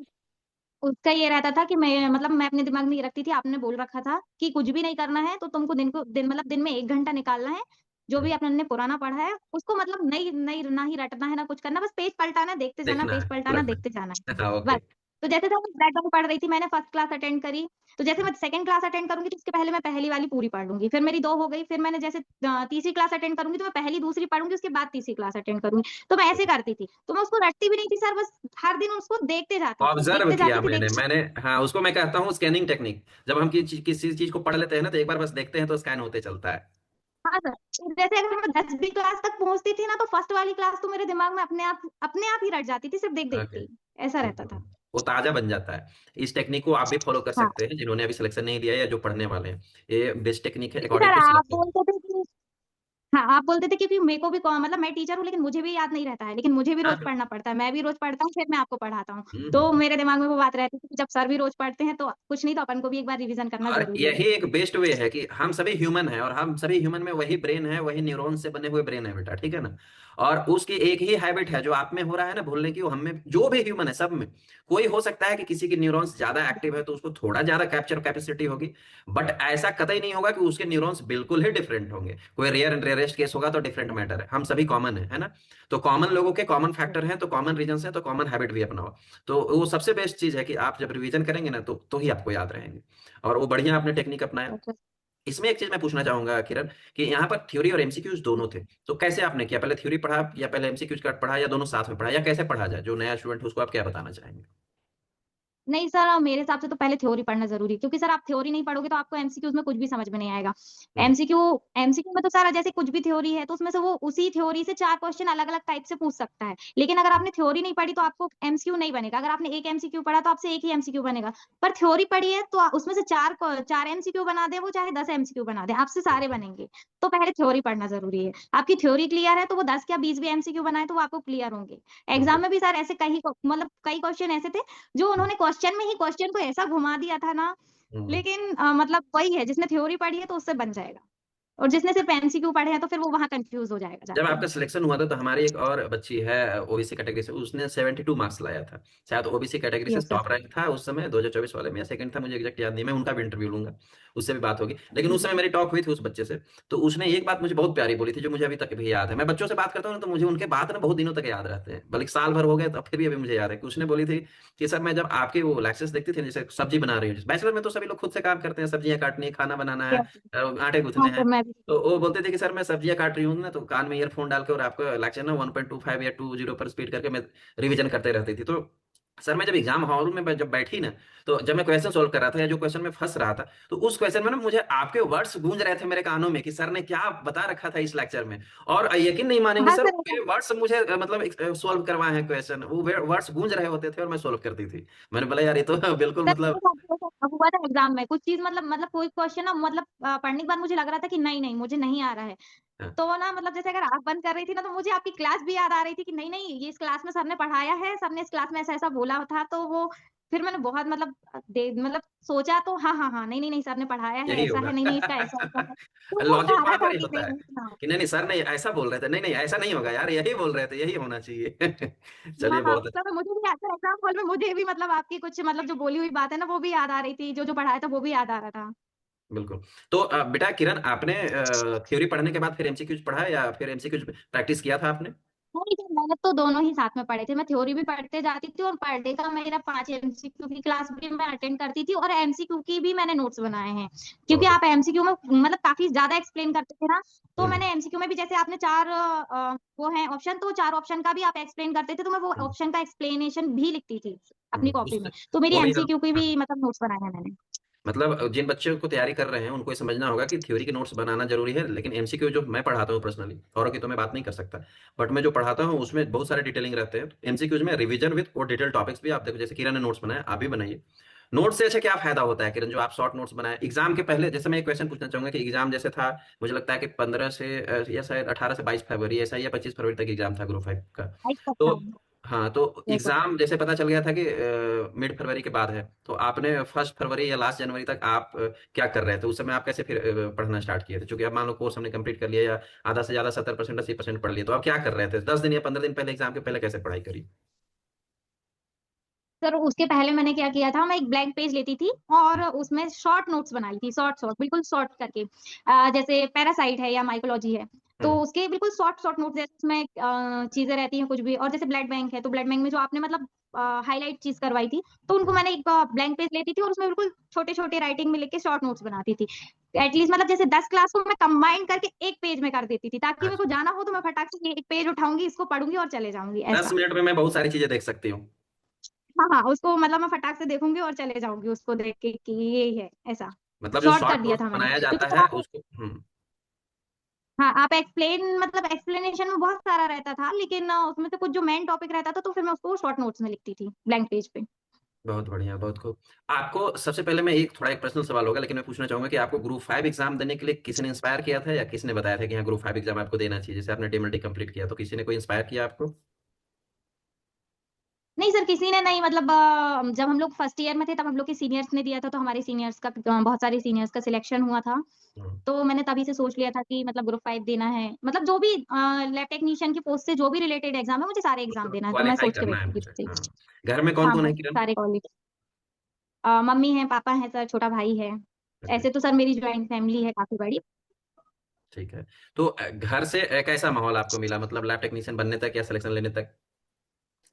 उसका ये रहता था कि मैं अपने दिमाग में ये रखती थी, आपने बोल रखा था कि कुछ भी नहीं करना है, तो तुमको दिन में 1 घंटा निकालना है, जो भी अपन ने पुराना पढ़ा है, उसको मतलब नहीं नहीं ना ही रटना है, ना कुछ करना, बस पेज पलटाना है, देखते जाना, देखना पेज है, पलटाना, पलटना देखते जाना है, है। हाँ, बस। ओके। तो जैसे जब मैं बैकग्राउंड पढ़ रही थी, मैंने फर्स्ट क्लास अटेंड करी, तो जैसे मैं सेकंड क्लास अटेंड करूँगी, तो उसके पहले मैं पहली वाली पूरी पढ़ लूँगी, फिर मेरी 2 हो गई, फिर मैंने जैसे तीसरी क्लास अटेंड करूँगी, तो मैं पहली, दूसरी पढ़ूँगी, उसके बाद तीसरी क्लास अटेंड करूँगी। तो मैं ऐसे करती थी, तो मैं उसको रटती भी नहीं थी सर, बस हर दिन उसको ऑब्जर्व देखते किया जाती थी, मैंने हाँ, उसको मैं कहता हूँ स्कैनिंग टेक्निक। जब हम किसी चीज को पढ़ लेते हैं ना, तो एक बार बस देखते हैं तो स्कैन होते चलता है। हाँ सर। जैसे अगर मैं 10वीं क्लास तक पहुँचती थी ना, तो फर्स्ट वाली क्लास तो मेरे दिमाग में अपने आप ही रट जाती थी, सिर्फ देख-देख ओके। के ही। ऐसा रहता था। वो ताजा बन जाता है। इस टेक्निक को आप भी फॉलो कर हाँ। सकते हैं, जिन्होंने अभी सिलेक्शन नहीं लिया है या जो पढ़ने वाले हैं। ये बेस्ट टेक्निक है क्योंकि अकॉर्डिंग सर टू आप सिलेक्शन। बोलते थे कि हाँ, आप बोलते थे क्योंकि मेरे को भी मतलब मैं टीचर हूँ, लेकिन मुझे भी याद नहीं रहता है, लेकिन मुझे भी हाँ, रोज़ पढ़ना पड़ता है। मैं भी रोज़ पढ़ता हूँ, फिर मैं आपको पढ़ाता हूँ। तो हम्म। मेरे दिमाग में वो बात रहती थी कि जब सर भी रोज़ पढ़ते हैं, तो कुछ नहीं तो अपन को भी एक बार रिवीजन करना और ज़रूरी है। यही एक बेस्ट वे है कि हम सभी ह्यूमन हैं, और हम सभी ह्यूमन में वही ब्रेन है, वही न्यूरॉन से बने हुए ब्रेन है बेटा, ठीक है ना। और उसकी एक ही हैबिट है जो आप में हो रहा है ना भूलने की, वो हम में, जो भी ह्यूमन है सब में। कोई हो सकता है कि किसी की न्यूरॉन्स ज्यादा एक्टिव है तो उसको थोड़ा ज्यादा कैप्चर कैपेसिटी होगी, बट ऐसा कतई नहीं होगा कि उसके न्यूरॉन्स बिल्कुल ही डिफरेंट होंगे। कोई रेयर एंड रेयरेस्ट केस होगा तो डिफरेंट मैटर है, हम सभी कॉमन है ना। तो कॉमन लोगों के कॉमन फैक्टर हैं, तो कॉमन रीजन है, तो कॉमन हैबिट भी अपनाओ। तो वो सबसे बेस्ट चीज है कि आप जब रिवीजन करेंगे ना, तो ही आपको याद रहेंगे। और वो बढ़िया आपने टेक्निक अपनाया। अच्छा। इसमें एक चीज मैं पूछना चाहूंगा किरण, कि यहाँ पर थ्योरी और एमसीक्यूज दोनों थे, तो कैसे आपने किया? पहले थ्योरी पढ़ा या पहले एमसीक्यूज का पढ़ा, या दोनों साथ में पढ़ा, या कैसे पढ़ा जाए? जो नया स्टूडेंट है उसको आप क्या बताना चाहेंगे? नहीं सर, मेरे हिसाब से तो पहले थ्योरी पढ़ना ज़रूरी है, क्योंकि सर आप थ्योरी नहीं पढ़ोगे तो आपको एमसीक्यूज़ में कुछ भी समझ में नहीं आएगा। हम्म। एमसीक्यू एमसीक्यू में तो सर जैसे कुछ भी थ्योरी है, तो उसमें से वो उसी थ्योरी से 4 क्वेश्चन अलग-अलग टाइप से पूछ सकता है। लेकिन अगर आपने थ्योरी नहीं पढ़ी तो आपको एमसीक्यू नहीं बनेगा। अगर आपने 1 एमसीक्यू पढ़ा तो आपसे 1 ही एमसीक्यू बनेगा। पर थ्योरी पढ़ी है तो उसमें से 4 एमसीक्यू बना दे वो, चाहे 10 एमसीक्यू बना दे, आपसे सारे बनेंगे। तो पहले थ्योरी पढ़ना ज़रूरी है। आपकी थ्योरी क्लियर है तो वो 10 या 20 भी एमसीक्यू बनाए तो वो आपको क्लियर होंगे। ओके। एग्ज़ाम में भी सर ऐसे कई क्वेश्चन ऐसे थे जो उन्होंने क्वेश्चन में ही क्वेश्चन को ऐसा घुमा दिया था ना, हम्म। लेकिन मतलब वही है, जिसने थ्योरी पढ़ी है तो उससे बन जाएगा, और जिसने सिर्फ एमसीक्यू पढ़े हैं तो फिर वो वहाँ कन्फ्यूज़ हो जाएगा जब जाके। आपका सिलेक्शन हुआ था तो हमारी एक और बच्ची है ओबीसी कैटेगरी से, उसने 72 मार्क्स लाया था। शायद ओबीसी कैटेगरी से यस सर। टॉप रैंक था उस समय 2024 वाले में, या सेकंड था, मुझे एग्जैक्ट याद नहीं। मैं उनका भी इंटरव्यू लूंगा, उससे भी बात होगी। लेकिन उस समय मेरी टॉक हुई थी उस बच्चे से, तो उसने एक बात मुझे बहुत प्यारी बोली थी, जो मुझे अभी तक भी याद है। मैं बच्चों से बात करता हूँ ना, तो मुझे उनके बात ना बहुत दिनों तक याद रहते हैं, बल्कि साल भर हो गए तो फिर भी अभी मुझे याद है कि उसने बोली थी कि सर मैं जब आपके वो लेक्चर्स देखती थी, जैसे सब्जी बना रही हूँ, बैचलर में तो सभी लोग खुद से काम करते हैं, सब्जियां काटनी है, खाना बनाना है, यस। आटे गूंथने हाँ हैं। सर, मैं भी। तो वो बोलते थे कि सर मैं सब्जियां काट रही हूँ ना, तो कान में ईयरफोन डाल के और आपका लेक्चर ना 1.25 या 20 पर स्पीड करके मैं रिवीजन करते रहती थी। तो सर मैं जब एग्जाम हॉल में जब बैठी ना, तो जब मैं क्वेश्चन सोल्व कर रहा था या जो क्वेश्चन में फंस रहा था, तो उस क्वेश्चन में ना मुझे आपके वर्ड्स गूंज रहे थे मेरे कानों में कि सर ने क्या बता रखा था इस लेक्चर में। और यकीन नहीं मानेंगे हाँ सर, सर, वो वर्ड्स मुझे मतलब सोल्व करवाए हैं क्वेश्चन, वो वर्ड्स गूंज रहे होते थे और मैं सोल्व करती थी। मैंने बोला यार ये तो बिल्कुल सर मतलब। मेरे साथ भी ऐसा हुआ था एग्ज़ाम में। कुछ चीज़ मतलब कोई क्वेश्चन ना मतलब पढ़ने के बाद मुझे लग रहा था कि नहीं, मुझे नहीं आ रहा है। हाँ। तो ना मतलब जैसे अगर आप बंद कर रही थी ना, तो मुझे आपकी क्लास भी याद आ रही थी कि नहीं, ये इस क्लास में सर ने पढ़ाया है, सर ने इस क्लास में ऐसा-ऐसा बोला था, तो वो फिर मैंने बहुत मतलब सोचा तो हाँ, नहीं सर ने पढ़ाया है, यही ऐसा होगा। है, नहीं इसका ऐसा है। तो वो लॉजिक आ रहा वहां था पर ही कि होता है नहीं हाँ। कि नहीं सर नहीं ऐसा बोल रहे थे, नहीं ऐसा नहीं होगा यार, यही बोल रहे थे, यही होना चाहिए। चलिए हाँ, बहुत उस समय मुझे भी आता एग्ज़ाम हॉल में मुझे भी आपकी कुछ जो बोली हुई बात है ना वो भी याद आ रही थी, जो पढ़ाया था वो भी याद आ रहा था। बिल्कुल। तो बेटा किरण आपने थ्योरी पढ़ने के बाद फिर एमसीक्यूज पढ़ा या फिर एमसीक्यूज प्रैक्टिस किया था आपने? नहीं सर, मैंने तो दोनों ही साथ में पढ़े थे। मैं थ्योरी भी पढ़ते जाती थी और पर डे का मेरा 5 एमसीक्यू की क्लास भी मैं अटेंड करती थी और एमसीक्यू की भी मैंने नोट्स बनाए हैं। क्योंकि बहुत आप एमसीक्यू में काफ़ी ज़्यादा एक्सप्लेन करते थे ना, तो हम्म मैंने एमसीक्यू में भी जैसे आपने 4 वो हैं ऑप्शन, तो 4 ऑप्शन का भी आप एक्सप्लेन करते थे, तो मैं वो हम्म ऑप्शन का एक्सप्लेनेशन भी लिखती थी अपनी कॉपी उससे में। तो मेरी वो भी एमसीक्यू की भी नोट्स बनाए हैं मैंने। मतलब जिन बच्चों को तैयारी कर रहे हैं उनको ये समझना होगा कि थ्योरी के नोट्स बनाना जरूरी है, लेकिन एमसीक्यू जो मैं पढ़ाता हूँ पर्सनली, औरों की तो मैं बात नहीं कर सकता, बट मैं जो पढ़ाता हूँ उसमें बहुत सारे डिटेलिंग रहते हैं। एमसीक्यूज में रिवीजन विद और डिटेल टॉपिक्स भी आप देखो, जैसे किरण ने नोट्स बनाया, आप भी बनाइए। नोट्स से अच्छा क्या फायदा होता है किरण, जो आप शॉर्ट नोट्स बनाए एग्जाम के पहले? जैसे मैं एक क्वेश्चन पूछना चाहूंगा कि एग्जाम जैसे था, मुझे लगता है कि 15 से या शायद 18 से 22 फरवरी ऐसा, या 25 फरवरी तक एग्जाम था ग्रुप 5 का। राइट तो सर। हाँ, तो यस सर। एग्जाम जैसे पता चल गया था कि मिड फरवरी के बाद है, तो आपने फर्स्ट फरवरी या लास्ट जनवरी तक आप क्या कर रहे थे उस समय? आप कैसे फिर पढ़ना स्टार्ट किए थे? चूंकि अब मान लो कोर्स हमने कंप्लीट कर लिया या आधा से ज्यादा 70% 80% पढ़ लिया, तो आप क्या कर रहे थे 10 दिन या 15 दिन पहले एग्जाम के पहले? कैसे पढ़ाई करी? सर उसके पहले मैंने क्या किया था, मैं एक ब्लैंक पेज लेती थी और उसमें शॉर्ट नोट्स बनाई थी, शॉर्ट शॉर्ट बिल्कुल शॉर्ट करके। जैसे पैरासाइट है या माइकोलॉजी है, तो हम्म उसके बिल्कुल शॉर्ट शॉर्ट नोट्स, जैसे उसमें चीजें रहती हैं कुछ भी, और जैसे ब्लड बैंक है तो ब्लड बैंक में जो आपने हाईलाइट चीज करवाई थी, तो उनको हम्म, मैंने एक ब्लैंक पेज लेती थी और उसमें बिल्कुल छोटे छोटे राइटिंग में लिख के शॉर्ट नोट्स बनाती थी। एटलीस्ट जैसे 10 क्लास को मैं कंबाइन करके एक पेज में कर देती थी, ताकि मेरे को अच्छा। जाना हो तो मैं फटाक से एक पेज उठाऊंगी, इसको पढ़ूंगी और चले जाऊंगी 10 ऐसा। मिनट में मैं बहुत सारी चीजें देख सकती हूँ। हाँ, उसको मैं फटाक से देखूंगी और चले जाऊंगी उसको देख के कि ये है ऐसा। मतलब जो शॉर्ट कर शॉर्ट दिया नोट्स था मैंने, बनाया क्योंकि जाता जब है आप उसको हाँ, आप एक्सप्लेनेशन में बहुत सारा रहता था, लेकिन उसमें से कुछ जो मेन टॉपिक रहता था तो फिर मैं उसको शॉर्ट नोट्स में लिखती थी ब्लैंक पेज पे। बहुत बढ़िया, बहुत खूब। आपको सबसे पहले मैं एक थोड़ा एक पर्सनल सवाल होगा, लेकिन मैं पूछना चाहूंगा कि आपको ग्रुप 5 एग्जाम देने के लिए किसी ने इंस्पायर किया था, या किसने बताया था कि हाँ ग्रुप 5 एग्जाम आपको देना चाहिए? जैसे आपने डीएमएलटी कंप्लीट किया, तो किसी ने कोई इंस्पायर किया आपको? नहीं सर, किसी ने नहीं, जब हम लोग फर्स्ट ईयर में थे तब हम लोग के सीनियर्स ने दिया था, तो हमारे सीनियर्स का बहुत सारे सीनियर्स का सिलेक्शन हुआ था। हम्म, तो मैंने तभी से सोच लिया था कि ग्रुप 5 देना है, जो भी लैब टेक्नीशियन की पोस्ट से जो भी रिलेटेड एग्जाम है, मुझे सारे एग्जाम उसको देना है, तो मैं क्वालिफाई सोच के करना है बैठी मुझे, थी। हाँ। घर में कौन हाँ कौन है हाँ, किरण? सारे कॉलेज। मम्मी है, पापा है सर, छोटा भाई है। अच्छा, ऐसे तो सर मेरी ज्वाइंट फैमिली है काफी बड़ी। ठीक है। तो घर से कैसा माहौल आपको मिला, मतलब लैब टेक्नीशियन बनने तक या सिलेक्शन लेने तक?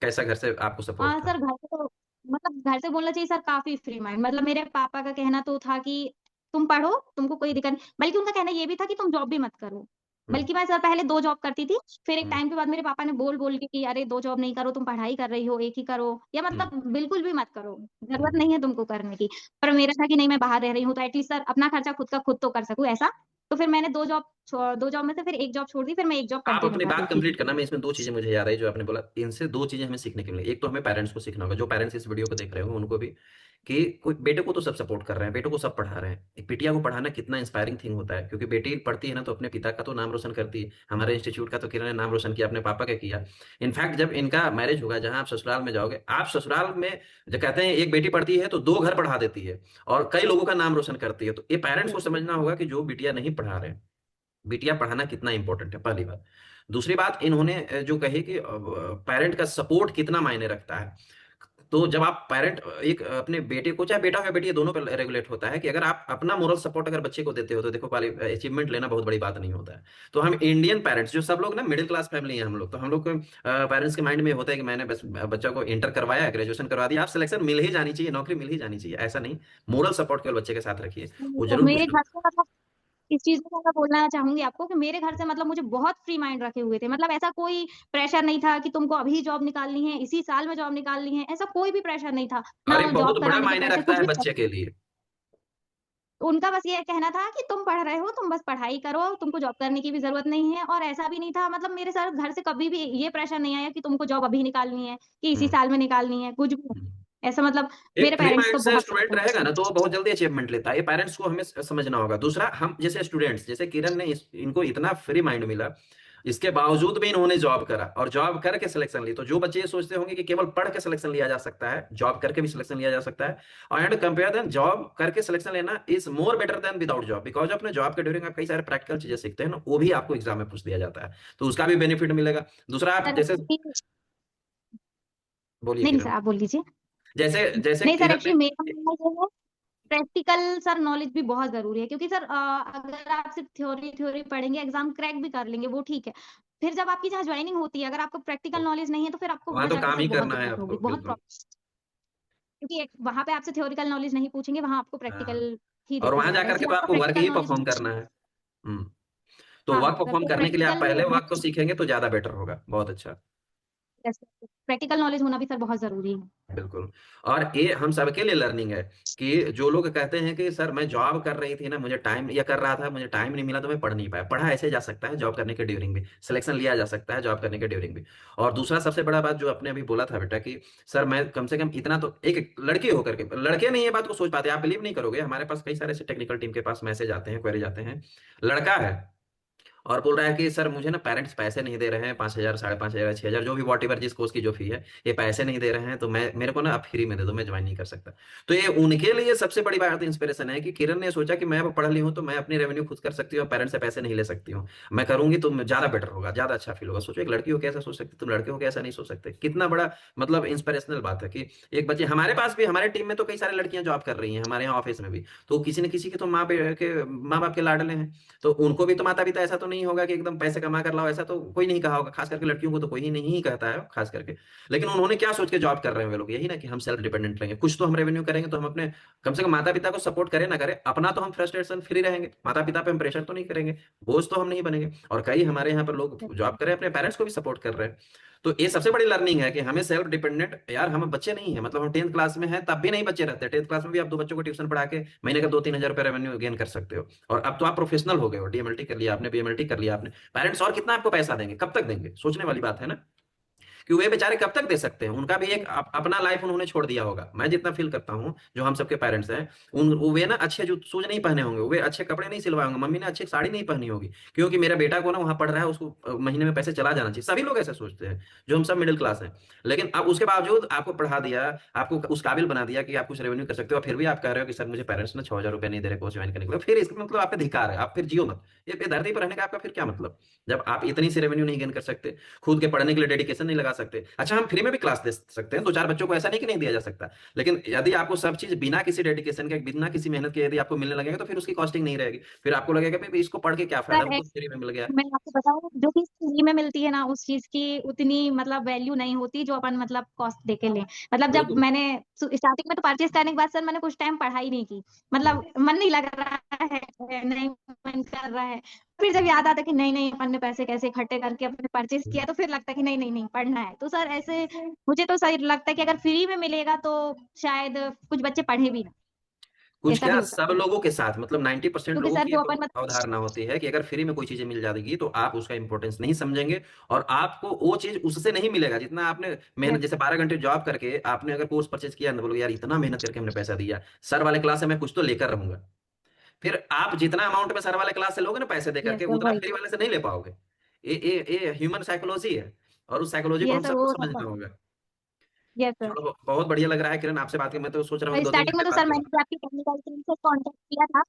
कैसा घर से आपको सपोर्ट था? सर घर से तो घर से बोलना चाहिए सर, काफी फ्री माइंड। मेरे पापा का कहना तो था कि तुम पढ़ो, तुमको कोई दिक्कत नहीं, बल्कि उनका कहना ये भी था कि तुम जॉब भी मत करो। हम्म बल्कि मैं सर पहले 2 जॉब करती थी, फिर एक हम्म टाइम के बाद मेरे पापा ने बोल बोल के कि अरे 2 जॉब नहीं करो, तुम पढ़ाई कर रही हो, एक ही करो, या हम्म बिल्कुल भी मत करो, जरूरत हम्म नहीं है तुमको करने की। पर मेरा था कि नहीं, मैं बाहर रह रही हूँ तो एटलीस्ट सर अपना खर्चा खुद का खुद तो कर सकूं ऐसा। तो फिर मैंने 2 जॉब में से फिर एक जॉब छोड़ दी, फिर मैं एक जॉब आप कंटिन्यू अपनी कर रही बात थी। कंप्लीट करना, मैं इसमें दो चीजें मुझे याद आई जो आपने बोला, इनसे दो चीजें हमें सीखने के मिली। एक तो हमें पेरेंट्स को सीखना होगा, जो पेरेंट्स इस वीडियो को देख रहे हो उनको भी, कि कोई बेटे को तो सब सपोर्ट कर रहे हैं, बेटों को सब पढ़ा रहे हैं, एक बिटिया को पढ़ाना कितना इंस्पायरिंग थिंग होता है, क्योंकि बेटी पढ़ती है ना तो अपने पिता का तो नाम रोशन करती है। हमारे इंस्टीट्यूट का तो किरण ने नाम रोशन किया, अपने पापा का किया। इनफैक्ट जब इनका मैरिज होगा, जहां आप ससुराल में जाओगे, आप ससुराल में जो कहते हैं एक बेटी पढ़ती है तो 2 घर पढ़ा देती है और कई लोगों का नाम रोशन करती है। तो ये पेरेंट्स को समझना होगा कि जो बिटिया नहीं पढ़ा रहे हैं, बिटिया पढ़ाना कितना इंपॉर्टेंट है, पहली बात। दूसरी बात इन्होंने जो कही कि पेरेंट का सपोर्ट कितना मायने रखता है। तो जब आप पेरेंट एक अपने बेटे को, चाहे बेटा हो या बेटी, ये दोनों पर रेगुलेट होता है कि अगर आप अपना मोरल सपोर्ट अगर बच्चे को देते हो, तो देखो अचीवमेंट लेना बहुत बड़ी बात नहीं होता है। तो हम इंडियन पेरेंट्स जो सब लोग ना मिडिल क्लास फैमिली है हम लोग, तो हम लोग को पेरेंट्स के माइंड में होता है कि मैंने बस बच्चा को इंटर करवाया, ग्रेजुएशन करवा दिया, आप सिलेक्शन मिल ही जानी चाहिए, नौकरी मिल ही जानी चाहिए, ऐसा नहीं। मोरल सपोर्ट केवल बच्चे के साथ रखिए, वो तो जरूर कुछ मेरे घर से इस चीज़ में मैं बोलना चाहूँगी आपको कि मेरे घर से मुझे बहुत फ्री माइंड रखे हुए थे। ऐसा कोई प्रेशर नहीं था कि तुमको अभी जॉब निकालनी है, इसी साल में जॉब निकालनी है, ऐसा कोई भी प्रेशर नहीं था। ना अरे वो जॉब बहुत बड़ा कराने के मायने पैसे रखता कुछ है भी। बच्चे के लिए। उनका बस ये कहना था कि तुम पढ़ रहे हो, तुम बस पढ़ाई करो, तुमको जॉब करने की भी ज़रूरत नहीं है। और ऐसा भी नहीं था, मेरे सर घर से कभी भी ये प्रेशर नहीं आया कि तुमको जॉब अभी निकालनी है, कि इसी हम्म साल में निकालनी है, कुछ भी नहीं। हम्म। ऐसा एक मेरे फ्री पेरेंट्स माइंड तो से बहुत स्टूडेंट सपोर्ट रहेगा ना, थे। तो वो बहुत जल्दी अचीवमेंट लेता है। ये पेरेंट्स को हमें समझना होगा। दूसरा, हम जैसे स्टूडेंट्स, जैसे किरण ने इनको इतना फ्री माइंड मिला, इसके बावजूद भी इन्होंने जॉब करा और जॉब करके सिलेक्शन ली। तो जो बच्चे ये सोचते होंगे कि केवल पढ़ के सिलेक्शन लिया जा सकता है, जॉब करके भी सिलेक्शन लिया जा सकता है, एंड कंपेयर देन जॉब करके सिलेक्शन लेना is more better than without job, because अपने जॉब के ड्यूरिंग आप कई सारे प्रैक्टिकल चीजें सीखते हैं ना, वो भी आपको एग्जाम में पूछ दिया जाता है, तो उसका भी बेनिफिट मिलेगा। दूसरा, आप सर जैसे बोलिए नहीं नहीं सर, किरण, आप बोल लीजिए। जैसे जैसे नहीं सर, किरण ने, एक्चुअली मेरा मानना ये है, प्रैक्टिकल सर नॉलेज भी बहुत जरूरी है, क्योंकि सर अगर आप सिर्फ थ्योरी थ्योरी पढ़ेंगे, एग्जाम क्रैक भी कर लेंगे, वो ठीक है। फिर जब आपकी जहाँ ज्वाइनिंग होती है, अगर आपको प्रैक्टिकल नॉलेज नहीं है, तो फिर आपको वहां वहां तो जाके काम सर ही बहुत करना है दिक्कत होगी, आपको, बहुत बिल्कुल। प्रॉब्लम, क्योंकि वहां पे आपसे थ्योरिकल नॉलेज नहीं पूछेंगे, वहां आपको हाँ, प्रैक्टिकल ही और देखा वहां जाएगा, जाकर के इसलिए तो आपका आपको वर्क प्रैक्टिकल ही नॉलेज परफॉर्म होना करना चाहिए। है। तो हाँ वर्क सर, परफॉर्म तो करने के लिए आप प्रैक्टिकल पहले वर्क को होना, सीखेंगे तो ज्यादा बेटर होगा, बहुत अच्छा। प्रैक्टिकल नॉलेज होना भी सर बहुत जरूरी है। बिल्कुल। और ये हम सबके लिए लर्निंग है कि जो लोग कहते हैं कि सर मैं जॉब कर रही थी ना, मुझे टाइम, या कर रहा था, मुझे टाइम नहीं मिला तो मैं पढ़ नहीं पाया, पढ़ा ऐसे जा सकता है जॉब करने के ड्यूरिंग भी, सिलेक्शन लिया जा सकता है जॉब करने के ड्यूरिंग भी। और दूसरा सबसे बड़ा बात जो आपने अभी बोला था बेटा कि सर मैं कम से कम इतना तो, एक लड़के होकर के, लड़के नहीं ये बात को सोच पाते, आप बिलीव नहीं करोगे, हमारे पास कई सारे टेक्निकल टीम के पास मैसेज आते हैं, क्वेरीज आते हैं, लड़का है और बोल रहा है कि सर मुझे ना पेरेंट्स पैसे नहीं दे रहे हैं, 5,000, 5,500, 6,000, जो भी वॉट एवर जिस कोर्स की जो फी है, ये पैसे नहीं दे रहे हैं, तो मैं, मेरे को ना आप फ्री में दे दो, मैं ज्वाइन नहीं कर सकता। तो ये उनके लिए सबसे बड़ी बात इंस्पिरेशन है कि किरण ने सोचा कि मैं अब पढ़ ली हूँ तो मैं अपनी रेवेन्यू खुद कर सकती हूँ, पेरेंट्स से पैसे नहीं ले सकती हूँ, मैं करूंगी तो ज्यादा बेटर होगा, ज्यादा अच्छा फील होगा। सोचो एक लड़की हो कैसा सोच सकती, तुम लड़के हो कैसा नहीं सोच सकते, कितना बड़ा मतलब इंस्पिरेशनल बात है कि एक बच्चे, हमारे पास भी, हमारे टीम में तो कई सारी लड़कियां जॉब कर रही हैं, हमारे यहाँ ऑफिस में भी, तो किसी न किसी के तो माँ बाप के लाडले हैं, तो उनको भी तो माता पिता, ऐसा तो नहीं होगा कि एकदम पैसे कमा कर लाओ, ऐसा तो कोई नहीं कहा होगा, खास करके लड़कियों को तो कोई ही नहीं कहता है खास करके। लेकिन उन्होंने क्या सोच के जॉब कर रहे हैं वे लोग, यही ना कि हम सेल्फ डिपेंडेंट रहेंगे, कुछ तो हम रेवेन्यू करेंगे, तो हम अपने, कम से कम माता पिता को सपोर्ट करें ना करें, अपना तो हम फ्रस्ट्रेशन फ्री रहेंगे, माता पिता पे हम प्रेशर तो नहीं करेंगे, बोझ तो हम नहीं बनेंगे। और कई हमारे यहाँ पर लोग जॉब कर रहे हैं, अपने पेरेंट्स को भी सपोर्ट कर रहे हैं। तो ये सबसे बड़ी लर्निंग है कि हमें सेल्फ डिपेंडेंट, यार हम बच्चे नहीं है, मतलब हम 10th क्लास में हैं तब भी नहीं बच्चे रहते, 10th क्लास में भी आप 2 बच्चों को ट्यूशन पढ़ा के महीने का 2-3 हज़ार रुपये रेवेन्यू गेन कर सकते हो। और अब तो आप प्रोफेशनल हो गए हो, डीएमएलटी कर लिया आपने, बीएमएलटी कर लिया आपने, पेरेंट्स और कितना आपको पैसा देंगे, कब तक देंगे, सोचने वाली बात है ना, कि वे बेचारे कब तक दे सकते हैं, उनका भी एक अपना लाइफ उन्होंने छोड़ दिया होगा। मैं जितना फील करता हूँ, जो हम सबके पेरेंट्स हैं, वे ना अच्छे शूज नहीं पहने होंगे, वे अच्छे कपड़े नहीं सिलवाए होंगे, मम्मी ने अच्छी साड़ी नहीं पहनी होगी, क्योंकि मेरा बेटा को ना वहां पढ़ रहा है, उसको महीने में पैसे चला जाना चाहिए, सभी लोग ऐसे सोचते हैं, जो हम सब मिडिल क्लास हैं। लेकिन अब उसके बावजूद आपको पढ़ा दिया, आपको उस काबिल बना दिया कि आप कुछ रेवेन्यू कर सकते हो, और फिर भी आप कह रहे हो कि सर मुझे पेरेंट्स ने 6,000 रुपये नहीं दे रहे कोर्स ज्वाइन करने के लिए, फिर इसका मतलब आप पे धिक्कार है, आप फिर जियो मत, ये धरती पर रहने का आपका फिर क्या मतलब, जब आप इतनी सी रेवेन्यू नहीं गेन कर सकते, खुद के पढ़ने के लिए डेडिकेशन नहीं लगा सकते। अच्छा, हम फ्री में भी क्लास दे सकते हैं 2-4 बच्चों को, ऐसा नहीं कि नहीं दिया जा सकता, लेकिन यदि आपको सब चीज बिना किसी डेडिकेशन के, बिना किसी मेहनत के यदि आपको मिलने लगेगा, तो फिर उसकी कॉस्टिंग नहीं रहेगी, फिर आपको लगेगा भाई इसको पढ़ के क्या फायदा, सर हमको फ्री में मिल गया। मैं आपको बताऊं, जो चीज फ्री में मिलती है ना, उस चीज की उतनी मतलब वैल्यू नहीं होती जो अपन मतलब कॉस्ट दे के लें। मतलब जब बिल्कुल। मैंने स्टार्टिंग में तो परचेज करने के बाद सर मैंने कुछ टाइम पढ़ाई नहीं की, हम्म, मतलब मन नहीं लग रहा है, नहीं मन कर रहा है। फिर जब याद आता कि नहीं नहीं, अपन ने पैसे कैसे इकट्ठे करके अपने परचेज किया, तो फिर लगता है कि नहीं नहीं नहीं, पढ़ना है। तो सर ऐसे मुझे तो सही लगता है कि अगर फ्री में मिलेगा तो शायद कुछ बच्चे पढ़े भी ना, कुछ ऐसा भी क्या, हो सब सकता है। लोगों के साथ, मतलब 90% क्योंकि लोगों सर की जो एक अपन अवधारणा होती है कि अगर फ्री में कोई चीजें मिल जाएगी तो आप उसका इंपॉर्टेंस नहीं समझेंगे, और आपको वो चीज उससे नहीं मिलेगा जितना आपने मेहनत, जैसे 12 घंटे जॉब करके आपने अगर कोर्स परचेज किया ना, बोलोगे यार इतना मेहनत करके हमने पैसा दिया, सर वाले क्लास से मैं कुछ तो लेकर रहूंगा, फिर आप जितना अमाउंट में सर वाले क्लास से लोगे ना पैसे दे यस करके, सर, उतना वही, फ्री वाले से नहीं ले पाओगे। ये ह्यूमन साइकोलॉजी है, और उस साइकोलॉजी को ये हम सर सबको वो समझना होगा। Yes sir. चलो, बहुत बढ़िया लग रहा है किरण आपसे बात करके, मैं तो सोच रहा हूँ और कि 2-3 स्टार्टिंग में घंटे तो बात सर मैंने करूँ। भी आपकी टेक्निकल टीम से कांटेक्ट किया था।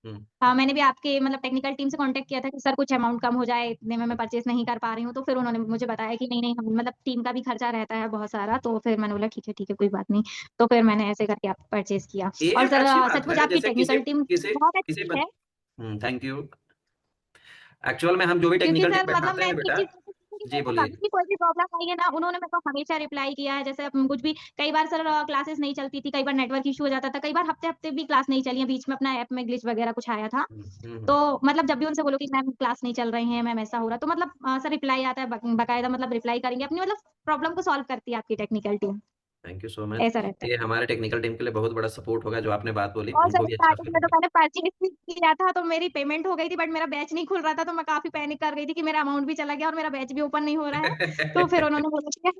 हम्म। हाँ, मैंने भी आपके मतलब टेक्निकल टीम से कांटेक्ट किया था कि सर कुछ अमाउंट कम हो जाए, इतने में मैं परचेज नहीं कर पा रही हूँ। तो फिर उन्होंने मुझे बताया कि नहीं नहीं, हम मतलब टीम का भी खर्चा रहता है बहुत सारा। तो फिर मैंने बोला ठीक है कोई बात नहीं। तो फिर मैंने ऐसे करके आप परचेज किया। ये और एक सर अच्छी बात सचमुच है, आपकी जैसे किसी टेक्निकल टीम किसी बहुत किसी अच्छी है। Thank you. एक्चुअल में हम जो भी क्योंकि टेक्निकल टीम सर मतलब बैठाते हैं मैंने एक बेटा। चीज नोटिस की कि जी मेरे को बोलिए। कभी भी कोई भी प्रॉब्लम आई है ना, उन्होंने मेरे को हमेशा रिप्लाई किया है। जैसे कुछ भी, कई बार सर क्लासेस नहीं चलती थी, कई बार नेटवर्क इशू हो जाता था, कई बार हफ्ते हफ्ते भी क्लास नहीं चली है, बीच में अपना ऐप में ग्लिच वगैरह कुछ आया था। तो मतलब जब भी उनसे बोलो कि मैम क्लास नहीं चल रही है, मैम ऐसा हो रहा है, तो मतलब सर रिप्लाई आता है, बकायदा मतलब रिप्लाई करेंगे अपनी, मतलब प्रॉब्लम को सॉल्व करती है आपकी technical team. Thank you so much. ऐसा रहता है। ये हमारे टेक्निकल टीम के लिए बहुत बड़ा सपोर्ट होगा, जो आपने बात बोली और उनको सर भी अच्छा स्टार्टिंग फील में तो होगा। मैंने परचेज भी किया था, तो मेरी पेमेंट हो गई थी, बट मेरा बैच नहीं खुल रहा था। तो मैं काफी पैनिक कर गई थी कि मेरा अमाउंट भी चला गया और मेरा बैच भी ओपन नहीं हो रहा है। तो फिर उन्होंने बोला कि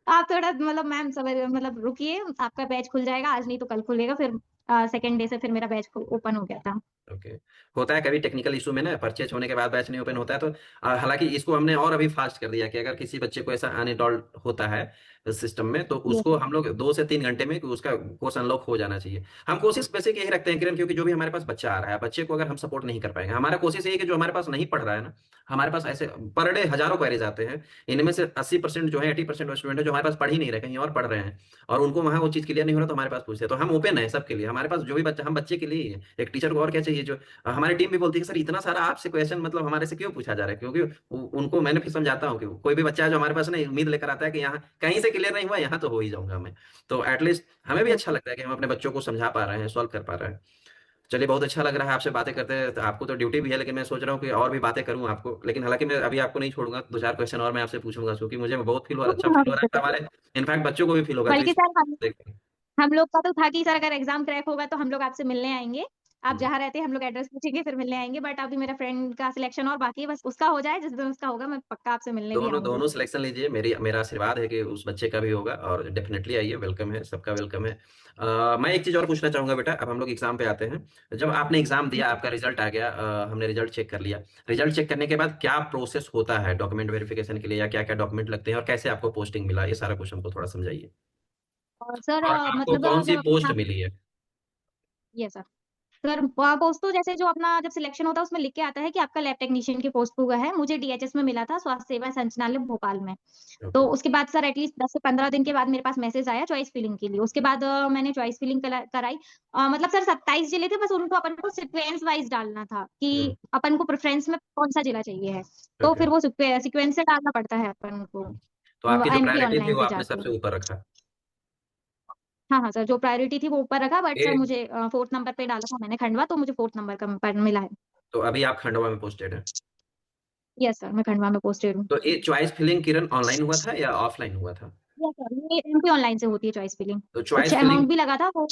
आप थोड़ा मतलब मैम सबर मतलब रुकिए, आपका बैच खुल जाएगा, आज नहीं तो कल खुलेगा। फिर सेकंड डे से फिर मेरा बैच ओपन हो गया था। ओके। होता है कभी टेक्निकल इशू में ना परचेज होने के बाद बैच नहीं ओपन होता है, तो हालांकि इसको हमने और अभी फास्ट कर दिया कि अगर किसी बच्चे को ऐसा अनइंस्टॉल्ड होता है सिस्टम में, तो यस उसको हम लोग 2 से 3 घंटे में उसका कोर्स अनलॉक हो जाना चाहिए। हम कोशिश बेसिक यही रखते हैं किरण, क्योंकि जो भी हमारे पास बच्चा आ रहा है, बच्चे को अगर हम सपोर्ट नहीं कर पाएंगे, हमारा कोशिश यही है कि जो हमारे पास नहीं पढ़ रहा है ना, हमारे पास ऐसे पर डे हजारों क्वेरीज आते हैं, इनमें से 80% जो है 80% स्टूडेंट है जो हमारे पास पढ़ ही नहीं रहे, कहीं और पढ़ रहे हैं, और उनको वहाँ वो चीज़ क्लियर नहीं हो रहा तो हमारे पास पूछते हैं। तो हम ओपन है सबके लिए, हमारे पास जो भी बच्चा, हम बच्चे के लिए ही है, एक टीचर को और क्या चाहिए। जो हमारी टीम भी बोलती है कि सर इतना सारा आपसे क्वेश्चन मतलब हमारे से क्यों पूछा जा रहा है, क्योंकि उनको मैंने फिर समझाता हूँ कि कोई भी बच्चा है जो हमारे पास नहीं उम्मीद लेकर आता है कि यहाँ कहीं से क्लियर नहीं हुआ, यहाँ तो हो ही जाऊंगा मैं। तो एटलीस्ट हमें भी अच्छा लगता है कि हम अपने बच्चों को समझा पा रहे हैं, सॉल्व कर पा रहे हैं। चलिए, बहुत अच्छा लग रहा है आपसे बातें करते हैं। तो आपको तो ड्यूटी भी है, लेकिन मैं सोच रहा हूँ कि और भी बातें करूँ आपको, लेकिन हालांकि मैं अभी आपको नहीं छोड़ूंगा, 2-4 क्वेश्चन और मैं आपसे पूछूंगा, क्योंकि मुझे बहुत फील हो रहा है, अच्छा फील हो रहा है, हमारे इनफैक्ट बच्चों को भी फील होगा बल्कि एटलीस्ट। सर हम लोग का तो था कि सर अगर एग्जाम क्रैक होगा तो हम लोग आपसे मिलने आएंगे। आप जहाँ रहते हैं हम लोग एड्रेस पूछेंगे फिर मिलने आएंगे, बट अभी मेरा फ्रेंड का सिलेक्शन और बाकी है, बस उसका हो जाए, जिस दिन उसका होगा मैं पक्का आपसे मिलने भी दोनों आऊंगी। दोनों सिलेक्शन लीजिए, मेरा आशीर्वाद है कि उस बच्चे का भी होगा, और डेफिनेटली आइए, वेलकम है, सबका वेलकम है। मैं एक चीज़ और पूछना चाहूंगा बेटा, अब हम लोग एग्जाम पे आते हैं। जब आपने एग्जाम दिया, आपका रिजल्ट आ गया, हमने रिजल्ट चेक कर लिया, रिजल्ट चेक करने के बाद क्या प्रोसेस होता है डॉक्यूमेंट वेरिफिकेशन के लिए, या क्या क्या डॉक्यूमेंट लगते हैं, और कैसे आपको पोस्टिंग मिला, ये सारा कुछ हमको थोड़ा समझाइए। और सर और आपको मतलब कौन सी जब पोस्ट अपना मिली है? ये सर सर पोस्ट तो जैसे जो अपना जब सिलेक्शन होता है उसमें लिख के आता है कि आपका लैब टेक्नीशियन की पोस्ट हुआ है। मुझे डीएचएस में मिला था, स्वास्थ्य सेवा संचालय भोपाल में। तो ओके। उसके बाद सर एटलीस्ट 10 से 15 दिन के बाद मेरे पास मैसेज आया चॉइस फिलिंग के लिए। उसके बाद मैंने चॉइस फिलिंग कराई। मतलब सर 27 जिले थे, बस उनको अपन को सीक्वेंस वाइज डालना था कि हम्म। अपन को प्रेफरेंस में कौन सा जिला चाहिए है। तो ओके। फिर वो सीक्वेंस से डालना पड़ता है अपन को तो आपकी जो एमपी प्रायोरिटी थी ऑनलाइन वो पे आपने जाके। सबसे ऊपर रखा? हाँ हाँ सर, जो प्रायोरिटी थी वो ऊपर रखा, बट सर ए, मुझे 4th नंबर पे डाला था मैंने खंडवा, तो मुझे 4th नंबर का पर मिला है। तो अभी आप खंडवा में पोस्टेड हैं? यस सर, मैं खंडवा में पोस्टेड हूँ। तो ये चॉइस फिलिंग किरण ऑनलाइन हुआ था या ऑफलाइन हुआ था? यस सर, ये एमपी ऑनलाइन से होती है चॉइस फिलिंग। तो कुछ चॉइस फिलिंग। अमाउंट भी लगा था वो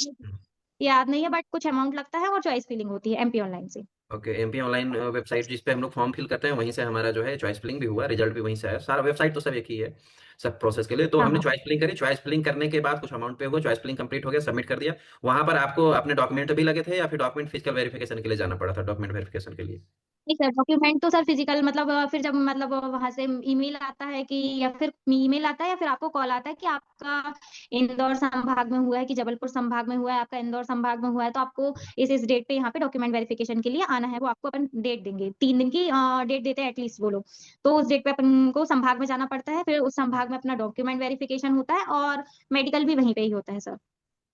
याद नहीं है, बट कुछ अमाउंट लगता है और चॉइस फिलिंग होती है एमपी ऑनलाइन से। ओके, एमपी ऑनलाइन वेबसाइट जिस पे हम लोग फॉर्म फिल करते हैं, वहीं से हमारा जो है चॉइस फिलिंग भी हुआ, रिजल्ट भी वहीं से आया, सारा वेबसाइट तो सब एक ही है सब प्रोसेस के लिए। तो हाँ हमने हाँ चॉइस फिलिंग करी, चॉइस फिलिंग करने के बाद कुछ अमाउंट पे हुआ, चॉइस फिलिंग कंप्लीट हो गया, सबमिट कर दिया। वहां पर आपको अपने डॉक्यूमेंट भी लगे थे, या फिर डॉक्यूमेंट फिजिकल वेरिफिकेशन के लिए जाना पड़ा था, डॉक्यूमेंट वेरिफिकेशन के लिए? नहीं सर, डॉक्यूमेंट तो सर फिजिकल मतलब फिर जब मतलब वहां से ईमेल आता है कि या फिर ईमेल आता है या फिर आपको कॉल आता है कि आपका इंदौर संभाग में हुआ है कि जबलपुर संभाग में हुआ है, आपका इंदौर संभाग में हुआ है, तो आपको इस डेट पे यहाँ पे डॉक्यूमेंट वेरिफिकेशन के लिए आना है। वो आपको अपन डेट देंगे, 3 दिन की डेट देते हैं एटलीस्ट वो लोग। तो उस डेट पे अपन को संभाग में जाना पड़ता है, फिर उस संभाग में अपना डॉक्यूमेंट वेरिफिकेशन होता है और मेडिकल भी वहीं पे ही होता है सर।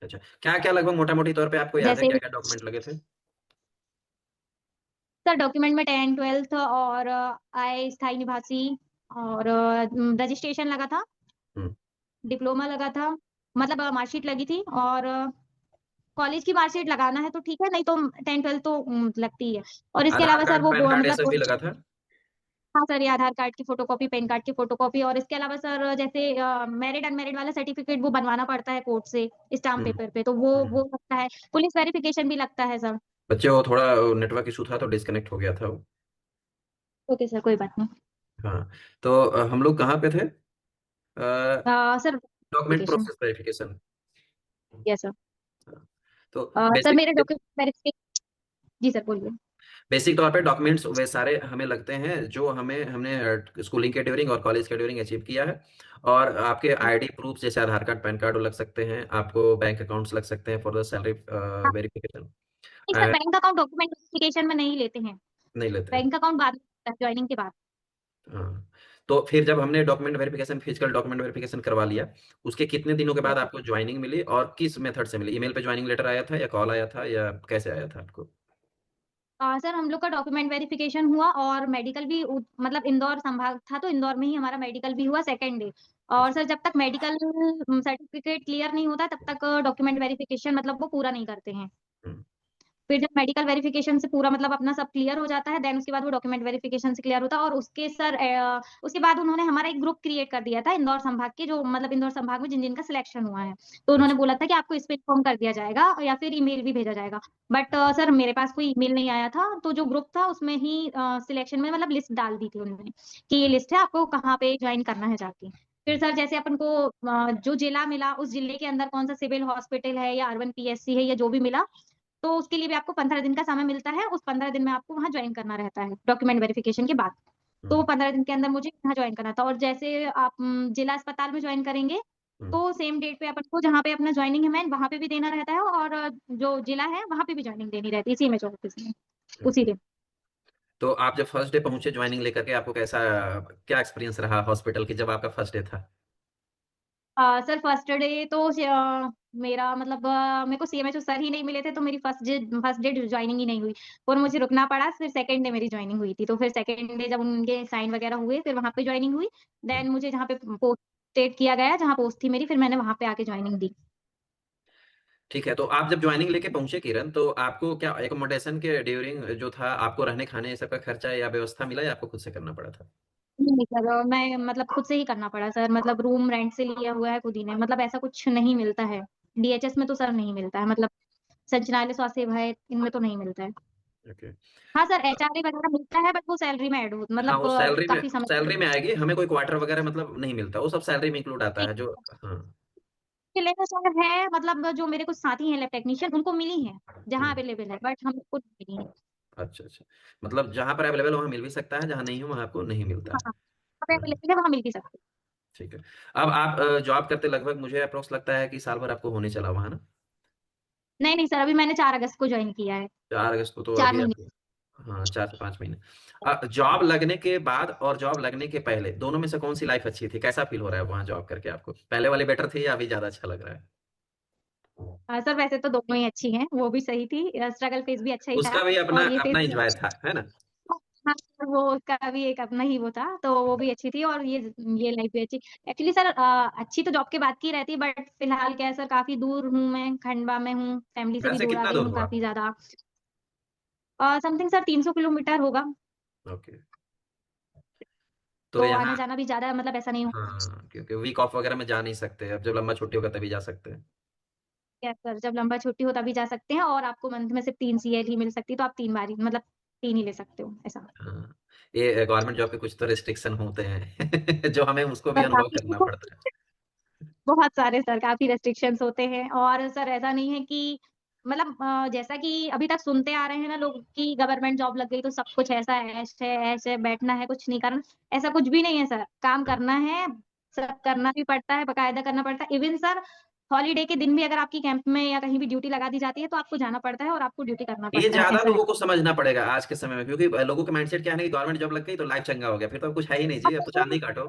अच्छा, क्या क्या लगभग मोटा मोटी तौर पे आपको याद है, जैसे क्या क्या डॉक्यूमेंट लगे थे? सर डॉक्यूमेंट में 10th 12th और आय स्थायी निवासी और रजिस्ट्रेशन लगा था, हम्म। डिप्लोमा लगा था, मतलब मार्कशीट लगी थी, और कॉलेज की मार्कशीट लगाना है तो ठीक है, नहीं तो 10th 12th तो लगती है। और इसके आधार अलावा सर कार्ड, वो पैन कार्ड, ये सब भी मतलब लगा था? हाँ सर, ये आधार कार्ड की फोटोकॉपी, पैन कार्ड की फोटोकॉपी, और इसके अलावा सर जैसे मैरिड अनमेरिड वाला सर्टिफिकेट वो बनवाना पड़ता है कोर्ट से स्टाम्प हम्म। पेपर पे, तो वो हम्म। लगता है। पुलिस वेरिफिकेशन भी लगता है सर। बच्चे को थोड़ा नेटवर्क इशू था तो डिस्कनेक्ट हो गया था वो। ओके सर, कोई बात नहीं। हाँ। तो हम लोग कहाँ पे थे? Sir document verification. Process verification. Yes sir. तो सर मेरे बेसिक डॉक्यूमेंट वेरिफिकेशन। जी सर बोलिए। बेसिक तौर पे डॉक्यूमेंट्स वे सारे हमें लगते हैं जो हमने स्कूलिंग के ड्यूरिंग और कॉलेज के ड्यूरिंग अचीव किया है। और आपके आईडी प्रूफ जैसे आधार कार्ड, पैन कार्ड लग सकते हैं, आपको बैंक अकाउंट्स लग सकते हैं फॉर द सैलरी वेरिफिकेशन। नहीं sir, bank account document verification में नहीं लेते हैं। नहीं लेते हैं? बैंक अकाउंट बाद में, ज्वाइनिंग के बाद। हाँ। तो फिर जब हमने document verification, physical document verification करवा लिया, उसके कितने दिनों के बाद आपको ज्वाइनिंग मिली, और किस मेथड से मिली? ईमेल पे ज्वाइनिंग लेटर आया था, या कॉल आया था, या कैसे आया था आपको? सर हम लोग का डॉक्यूमेंट वेरिफिकेशन हुआ और मेडिकल भी मतलब इंदौर संभाग था तो इंदौर में ही हमारा मेडिकल भी हुआ सेकेंड डे। और सर जब तक मेडिकल सर्टिफिकेट क्लियर नहीं होता तब तक डॉक्यूमेंट वेरिफिकेशन मतलब वो पूरा नहीं करते हैं। हम्म। फिर जब मेडिकल वेरिफिकेशन से पूरा मतलब अपना सब क्लियर हो जाता है, देन उसके बाद वो डॉक्यूमेंट वेरिफिकेशन से क्लियर होता है, और उसके सर उसके बाद उन्होंने हमारा एक ग्रुप क्रिएट कर दिया था इंदौर संभाग के, जो मतलब इंदौर संभाग में जिन जिनका सिलेक्शन हुआ है। तो उन्होंने अच्छा। बोला था कि आपको इस पे इन्फॉर्म कर दिया जाएगा या फिर ईमेल भी भेजा जाएगा। बट सर मेरे पास कोई ईमेल नहीं आया था, तो जो ग्रुप था उसमें ही सिलेक्शन में मतलब लिस्ट डाल दी थी उन्होंने कि ये लिस्ट है, आपको कहाँ पे ज्वाइन करना है जाके। फिर सर जैसे अपन को जो जिला मिला उस जिले के अंदर कौन सा सिविल हॉस्पिटल है या अर्बन पीएससी है या जो भी मिला, तो उसके लिए भी आपको 15 दिन का समय मिलता है। उस 15 दिन में आपको वहाँ जॉइन करना रहता है डॉक्यूमेंट वेरिफिकेशन के बाद। तो हम्म, 15 दिन के अंदर मुझे यहाँ जॉइन करना था और जैसे आप जिला अस्पताल में जॉइन करेंगे, हम्म, तो सेम डेट पे अपन को जहाँ पे अपना जॉइनिंग है मैन वहाँ पे भी देना रहता है और जो जिला है वहाँ पे भी जॉइनिंग देनी रहती है इसी में जो ऑफिस में, उसी ओके। दिन। तो आप जब फर्स्ट डे पहुंचे ज्वाइनिंग लेकर के, आपको कैसा, क्या एक्सपीरियंस रहा हॉस्पिटल की जब आपका फर्स्ट डे था? सर फर्स्ट डे तो मेरा मतलब मेरे को सीएमएचओ सर ही नहीं मिले थे तो मेरी फर्स्ट डे ज्वाइनिंग ही नहीं हुई और मुझे रुकना पड़ा। फिर सेकंड डे मेरी ज्वाइनिंग हुई थी, तो फिर सेकंड डे जब उनके साइन वगैरह हुए फिर वहाँ पे ज्वाइनिंग हुई। हम्म, देन मुझे जहाँ पे पोस्टेड किया गया जहाँ पोस्ट थी मेरी, फिर मैंने वहाँ पे आके ज्वाइनिंग दी। ठीक है। तो आप जब ज्वाइनिंग लेके पहुंचे किरण, तो आपको क्या एकोमोडेशन के ड्यूरिंग जो था, आपको रहने खाने ये सब का खर्चा या व्यवस्था मिला या आपको खुद से करना पड़ा था? नहीं सर, मैं मतलब खुद से ही करना पड़ा सर, मतलब रूम रेंट से लिया हुआ है खुद ही ने, मतलब ऐसा कुछ नहीं मिलता है। डीएचएस में तो सर नहीं मिलता है, मतलब संचालय स्वास्थ्य सेवाएं इनमें तो नहीं मिलता है। ओके। हाँ सर, एचआरए वगैरह मिलता है बट वो सैलरी में ऐड हो हाँ, मतलब वो काफी समय सैलरी में आएगी, हमें कोई क्वार्टर वगैरह मतलब नहीं मिलता, वो सब सैलरी में इंक्लूड आता है जो। हाँ। अवेलेबल सर है, मतलब जो मेरे कुछ साथी हैं लैब टेक्नीशियन उनको मिली है जहाँ हम्म, अवेलेबल है, बट हमको नहीं मिली है। अच्छा अच्छा। मतलब जहाँ पर अवेलेबल वहाँ मिल भी सकता है, जहाँ नहीं हो वहाँ आपको नहीं मिलता है। हाँ, हम्म, अवेलेबल है वहाँ मिल भी सकती है। ठीक है। अब आप जॉब करते लगभग मुझे अप्रोक्स लगता है कि साल भर आपको होने चला वहाँ ना। नहीं नहीं सर, अभी मैंने 4 अगस्त को ज्वाइन किया है। 4 अगस्त को तो 4 महीने। अभी। हाँ, 4 से 5 महीने। जॉब लगने के बाद और जॉब लगने के पहले दोनों में से कौन सी लाइफ अच्छी थी? कैसा फील हो रहा है वहाँ जॉब करके आपको? पहले वाली बेटर थी या अभी ज्यादा अच्छा लग रहा है? सर वैसे तो दोनों ही अच्छी हैं, वो भी सही थी, स्ट्रगल फेज भी अच्छा ही था उसका भी अपना और ये फेज अपना भी एंजॉय अच्छा। था, है ना? हाँ सर, वो उसका भी एक अपना ही वो था, तो वो भी अच्छी थी और ये लाइफ भी अच्छी। एक्चुअली सर अच्छी तो जॉब के बाद की रहती, बट फिलहाल क्या है सर, काफी दूर हूँ मैं, खंडवा में हूँ, फैमिली से घर भी से दूर आ कितना गई दूर हूँ हो आप? काफी ज्यादा। समथिंग सर 300 किलोमीटर होगा। ओके। तो तो यहाँ। आना जाना भी ज्यादा मतलब ऐसा नहीं होता। हाँ, क्योंकि वीक ऑफ वगैरह में जा नहीं सकते, अब जब लंबा छुट्टी होगा तभी जा सकते हैं। यस सर, जब लंबा छुट्टी हो तभी जा सकते हैं और आपको मंथ में सिर्फ 3 सीएल ही मिल सकती है, तो आप 3 बार ही मतलब 3 ही ले सकते हो ऐसा। हाँ, ये गवर्नमेंट जॉब के कुछ तो रिस्ट्रिक्शन होते हैं जो हमें उसको भी सर अनुभव काफी करना पड़ता है। बहुत सारे सर काफी रेस्ट्रिक्शंस होते हैं और सर ऐसा नहीं है कि मतलब जैसा कि अभी तक सुनते आ रहे हैं ना लोग कि गवर्नमेंट जॉब लग गई तो सब कुछ ऐसा ऐसे बैठना है कुछ नहीं करना। ऐसा कुछ भी नहीं है सर, काम हाँ। करना है, सब करना भी पड़ता है, बकायदा करना पड़ता है। इवन सर हॉलीडे के दिन भी अगर आपकी कैंप में या कहीं भी ड्यूटी लगा दी जाती है तो आपको जाना पड़ता है और आपको ड्यूटी करना ये पड़ता है, ज्यादा ऐसा है। लोगों को समझना पड़ेगा आज के समय में, क्योंकि लोगों का माइंडसेट क्या है ना कि गवर्नमेंट जॉब लग गई तो लाइफ चंगा हो गया, फिर तो अब कुछ है ही नहीं जी, अब तो चांदी काटो।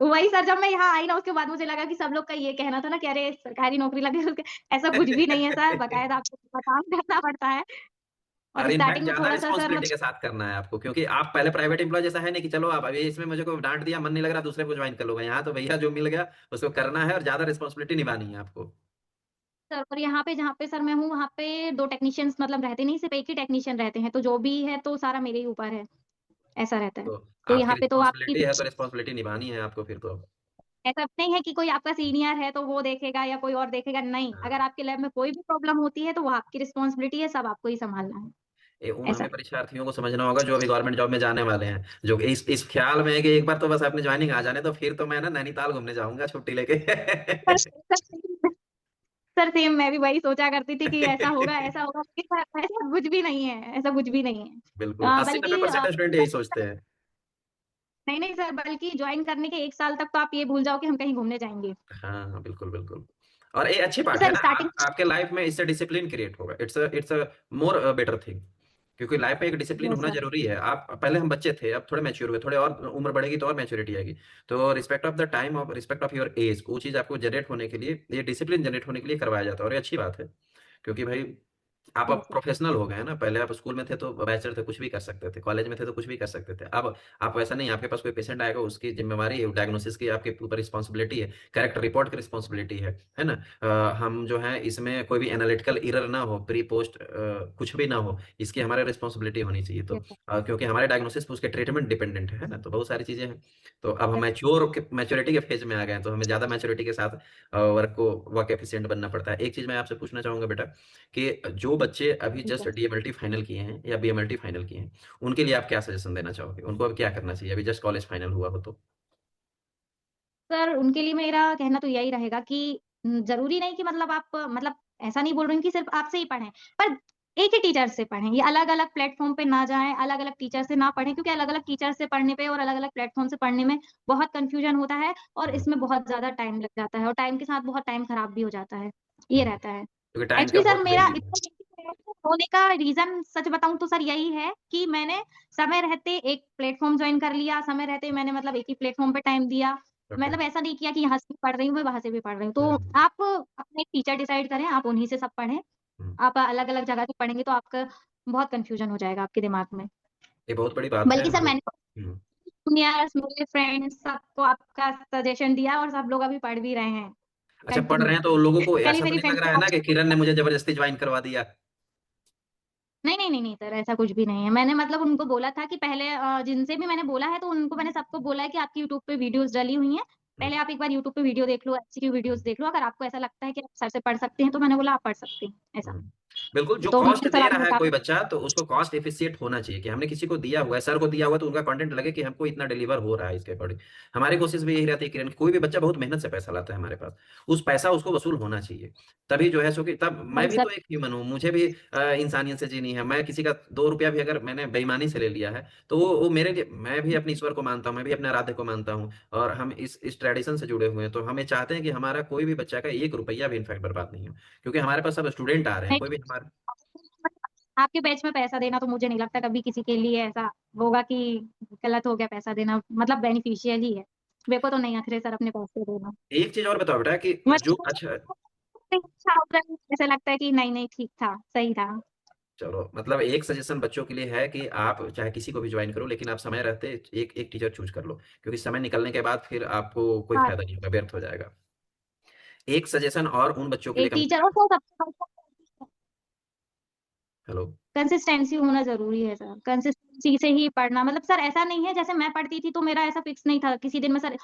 वही सर, जब मैं यहाँ आई ना उसके बाद मुझे लगा कि सब लोग का ये कहना था ना कि अरे सरकारी नौकरी लगी उसके, ऐसा कुछ भी नहीं है सर, बकायदा आपको पूरा काम करना पड़ता है और और इनफैक्ट स्टार्टिंग में ज्यादा थोड़ा सा सर रिस्पॉन्सिबिलिटी के मतलब साथ करना है आपको, क्योंकि आप पहले प्राइवेट एम्प्लॉय जैसा है नहीं कि चलो आप अभी इसमें मुझे को डांट दिया, मन नहीं लग रहा, दूसरे को ज्वाइन कर लूंगा। यहाँ तो भैया जो मिल गया उसको करना है और ज्यादा रिस्पॉन्सिबिलिटी निभानी है आपको। सर और यहाँ पे जहाँ पे सर मैं हूँ वहाँ पे 2 टेक्नीशियंस मतलब रहते नहीं, सिर्फ एक ही टेक्नीशियन रहते हैं, तो जो भी है तो सारा मेरे ही ऊपर है, ऐसा रहता है। तो तो आपकी यहाँ पे तो आपकी रिस्पॉन्सिबिलिटी है तो रिस्पॉन्सिबिलिटी निभानी है आपको फिर तो। ऐसा नहीं है कि कोई आपका सीनियर है तो वो देखेगा या कोई और देखेगा, नहीं, अगर हाँ। आपके लैब में कोई भी प्रॉब्लम होती है तो वो आपकी रिस्पॉन्सिबिलिटी है, सब आपको ही संभालना है, उन ऐसा हमें है। परीक्षार्थियों को समझना होगा जो अभी गवर्नमेंट जॉब में जाने वाले हैं, जो इस ख्याल में है कि एक बार तो बस अपनी ज्वाइनिंग आ जाने तो फिर तो मैं ना नैनीताल घूमने जाऊंगा छुट्टी लेके। सर सेम मैं भी वही सोचा करती थी कि ऐसा होगा, लेकिन सर ऐसा कुछ भी नहीं है, ऐसा कुछ भी नहीं है। बिल्कुल, 80-90% स्टूडेंट यही सोचते हैं। नहीं नहीं सर, बल्कि ज्वाइन करने के 1 साल तक तो आप ये भूल जाओ कि हम कहीं घूमने जाएंगे। हाँ हाँ, बिल्कुल बिल्कुल। और ये अच्छी क्योंकि बात है सर ना, स्टार्टिंग आपके लाइफ में इससे डिसिप्लिन क्रिएट होगा, it's a more better thing. क्योंकि लाइफ में एक डिसिप्लिन यस होना सर। जरूरी है। आप पहले हम बच्चे थे, अब थोड़े मैच्योर हुए, थोड़े और उम्र बढ़ेगी तो और मैच्योरिटी आएगी। तो respect of the time, of respect of your age, वो चीज आपको जनरेट होने के लिए, ये डिसिप्लिन जनरेट होने के लिए करवाया जाता है, और ये अच्छी बात है। क्योंकि भाई आप अब यस सर। प्रोफेशनल हो गए हैं ना, पहले आप स्कूल में थे तो बैचलर थे, कुछ भी कर सकते थे, कॉलेज में थे तो कुछ भी कर सकते थे। अब आप वैसा नहीं, आपके पास कोई पेशेंट आएगा उसकी जिम्मेवारी है, डायग्नोसिस की आपके ऊपर रिस्पॉन्सिबिलिटी है, करेक्ट रिपोर्ट की रिस्पॉन्सिबिलिटी है ना? हम जो है इसमें कोई भी एनालिटिकल एरर ना हो, प्री पोस्ट कुछ भी ना हो, इसकी हमारे रिस्पॉन्सिबिलिटी होनी चाहिए। तो यस सर। क्योंकि हमारे डायग्नोसिस पे उसके ट्रीटमेंट डिपेंडेंट है ना, तो बहुत सारी चीजें हैं। तो अब हम मैच्योरिटी के फेज में आ गए हैं, तो हमें ज्यादा मैच्योरिटी के साथ वर्क एफिशिएंट बनना पड़ता है। एक चीज मैं आपसे पूछना चाहूंगा बेटा, कि जो बच्चे अभी ठीक जस्ट है। डीएमएलटी फाइनल किए हैं या बीएमएलटी फाइनल किए हैं, उनके लिए आप क्या सजेशन देना चाहोगे? उनको अब क्या करना चाहिए, अभी जस्ट कॉलेज फाइनल हुआ हो तो? सर उनके लिए मेरा कहना तो यही रहेगा कि ज़रूरी नहीं कि मतलब आप मतलब ऐसा नहीं बोल रही हूँ कि सिर्फ़ आपसे ही पढ़ें, पर एक ही टीचर से पढ़ें। ये अलग-अलग प्लेटफ़ॉर्म पे ना जाएँ, अलग-अलग टीचर से ना पढ़ें क्योंकि अलग-अलग टीचर से पढ़ने पे और अलग-अलग प्लेटफ़ॉर्म से पढ़ने में बहुत कन्फ्यूज़न होता है और हुँ, इसमें बहुत ज़्यादा टाइम लग जाता है और टाइम के साथ बहुत टाइम खराब भी हो जाता है। ये हुँ। रहता है। क्योंकि टाइम का एक्चुअली सर बहुत मेरा वैल्यू है। इतना होने का रीज़न सच बताऊँ तो सर यही है कि मैंने समय रहते एक प्लेटफ़ॉर्म जॉइन कर लिया, समय रहते मैंने मतलब एक ही प्लेटफ़ॉर्म पे टाइम दिया। ओके। मतलब ऐसा नहीं किया कि यहाँ से भी पढ़ रही हूँ, मैं वहाँ से भी पढ़ रही हूँ। तो हुँ, आप अपने टीचर डिसाइड करें, आप उन्हीं से सब पढ़ें। हुँ। आप अलग-अलग जगह से पढ़ेंगे तो आपका बहुत कन्फ्यूज़न हो जाएगा आपके दिमाग में। ये बहुत बड़ी बात है बल्कि सर और मैंने हुँ। जूनियर्स, मेरे फ्रेंड्स सबको आपका सजेशन दिया और सब लोग अभी पढ़ भी रहे हैं अच्छा पढ़ रहे हैं तो कंटिन्यूअसली। उन लोगों को कल ही ऐसा तो मेरी नहीं लग फ्रेंड रहा है ना कि किरण ने मुझे ज़बरदस्ती जॉइन करवा दिया? नहीं सर, ऐसा कुछ भी नहीं है। मैंने मतलब उनको बोला था कि पहले जिनसे भी मैंने बोला है तो उनको मैंने सबको बोला है कि आपकी यूट्यूब पे वीडियोज़ डली हुई हैं। हुँ, पहले आप एक बार यूट्यूब पे वीडियो देख लो, एमसीक्यू हुँ, वीडियोज़ देख लो, अगर आपको ऐसा लगता है कि आप सर से पढ़ सकते हैं तो मैंने बोला आप पढ़ सकती हैं, ऐसा। हुँ। बिल्कुल, जो तो कॉस्ट मुझे सर दे आपने रहा है बता कोई बच्चा तो उसको कॉस्ट एफिशिएंट होना चाहिए कि हमने किसी को दिया हुआ है, सर को दिया हुआ है तो उनका कंटेंट लगे कि हमको इतना डिलीवर हो रहा है इसके अकॉर्डिंग। हमारी कोशिश भी यही रहती है किरण कोई भी बच्चा बहुत मेहनत से पैसा लाता है हमारे पास, उस पैसा उसको वसूल होना चाहिए। तभी जो है सो कि तब मैं वही भी सर तो एक ह्यूमन हूँ, मुझे भी इंसानियत से जीनी है। मैं किसी का ₹2 भी अगर मैंने बेईमानी से ले लिया है, तो वो मेरे लिए मैं भी अपने ईश्वर को मानता हूँ, मैं भी अपने आराध्य को मानता हूँ और हम इस ट्रेडिशन से जुड़े हुए हैं, तो हम ये चाहते हैं कि हमारा कोई भी बच्चा का ₹1 भी इनफैक्ट बर्बाद नहीं हो। क्योंकि हमारे पास सब स्टूडेंट आ रहे हैं, नहीं कोई भी हमारे आपके बैच में पैसा देना तो मुझे नहीं लगता कभी किसी के लिए ऐसा होगा कि गलत हो गया पैसा देना, मतलब बेनिफिशियल ही है। मेरे को तो नहीं अखरे सर अपने पैसे देना। एक चीज़ और बताओ बेटा कि जो मतलब अच्छा अच्छा होगा ऐसा लगता है कि नहीं ठीक था, सही था। चलो मतलब एक सजेशन बच्चों के लिए है कि आप चाहे किसी को भी जॉइन करो लेकिन आप समय रहते एक एक टीचर चूज़ कर लो, क्योंकि समय निकलने के बाद फिर आपको कोई हाँ, फ़ायदा नहीं होगा, व्यर्थ हो जाएगा। एक सजेशन और उन बच्चों के लिए एक कम से टीचर और सर सबसे हेलो? कंसिस्टेंसी होना ज़रूरी है सर, कंसिस्टेंसी से ही पढ़ना मतलब सर ऐसा नहीं है जैसे मैं पढ़ती थी तो मेरा ऐसा फिक्स नहीं था, किसी दिन मैं सर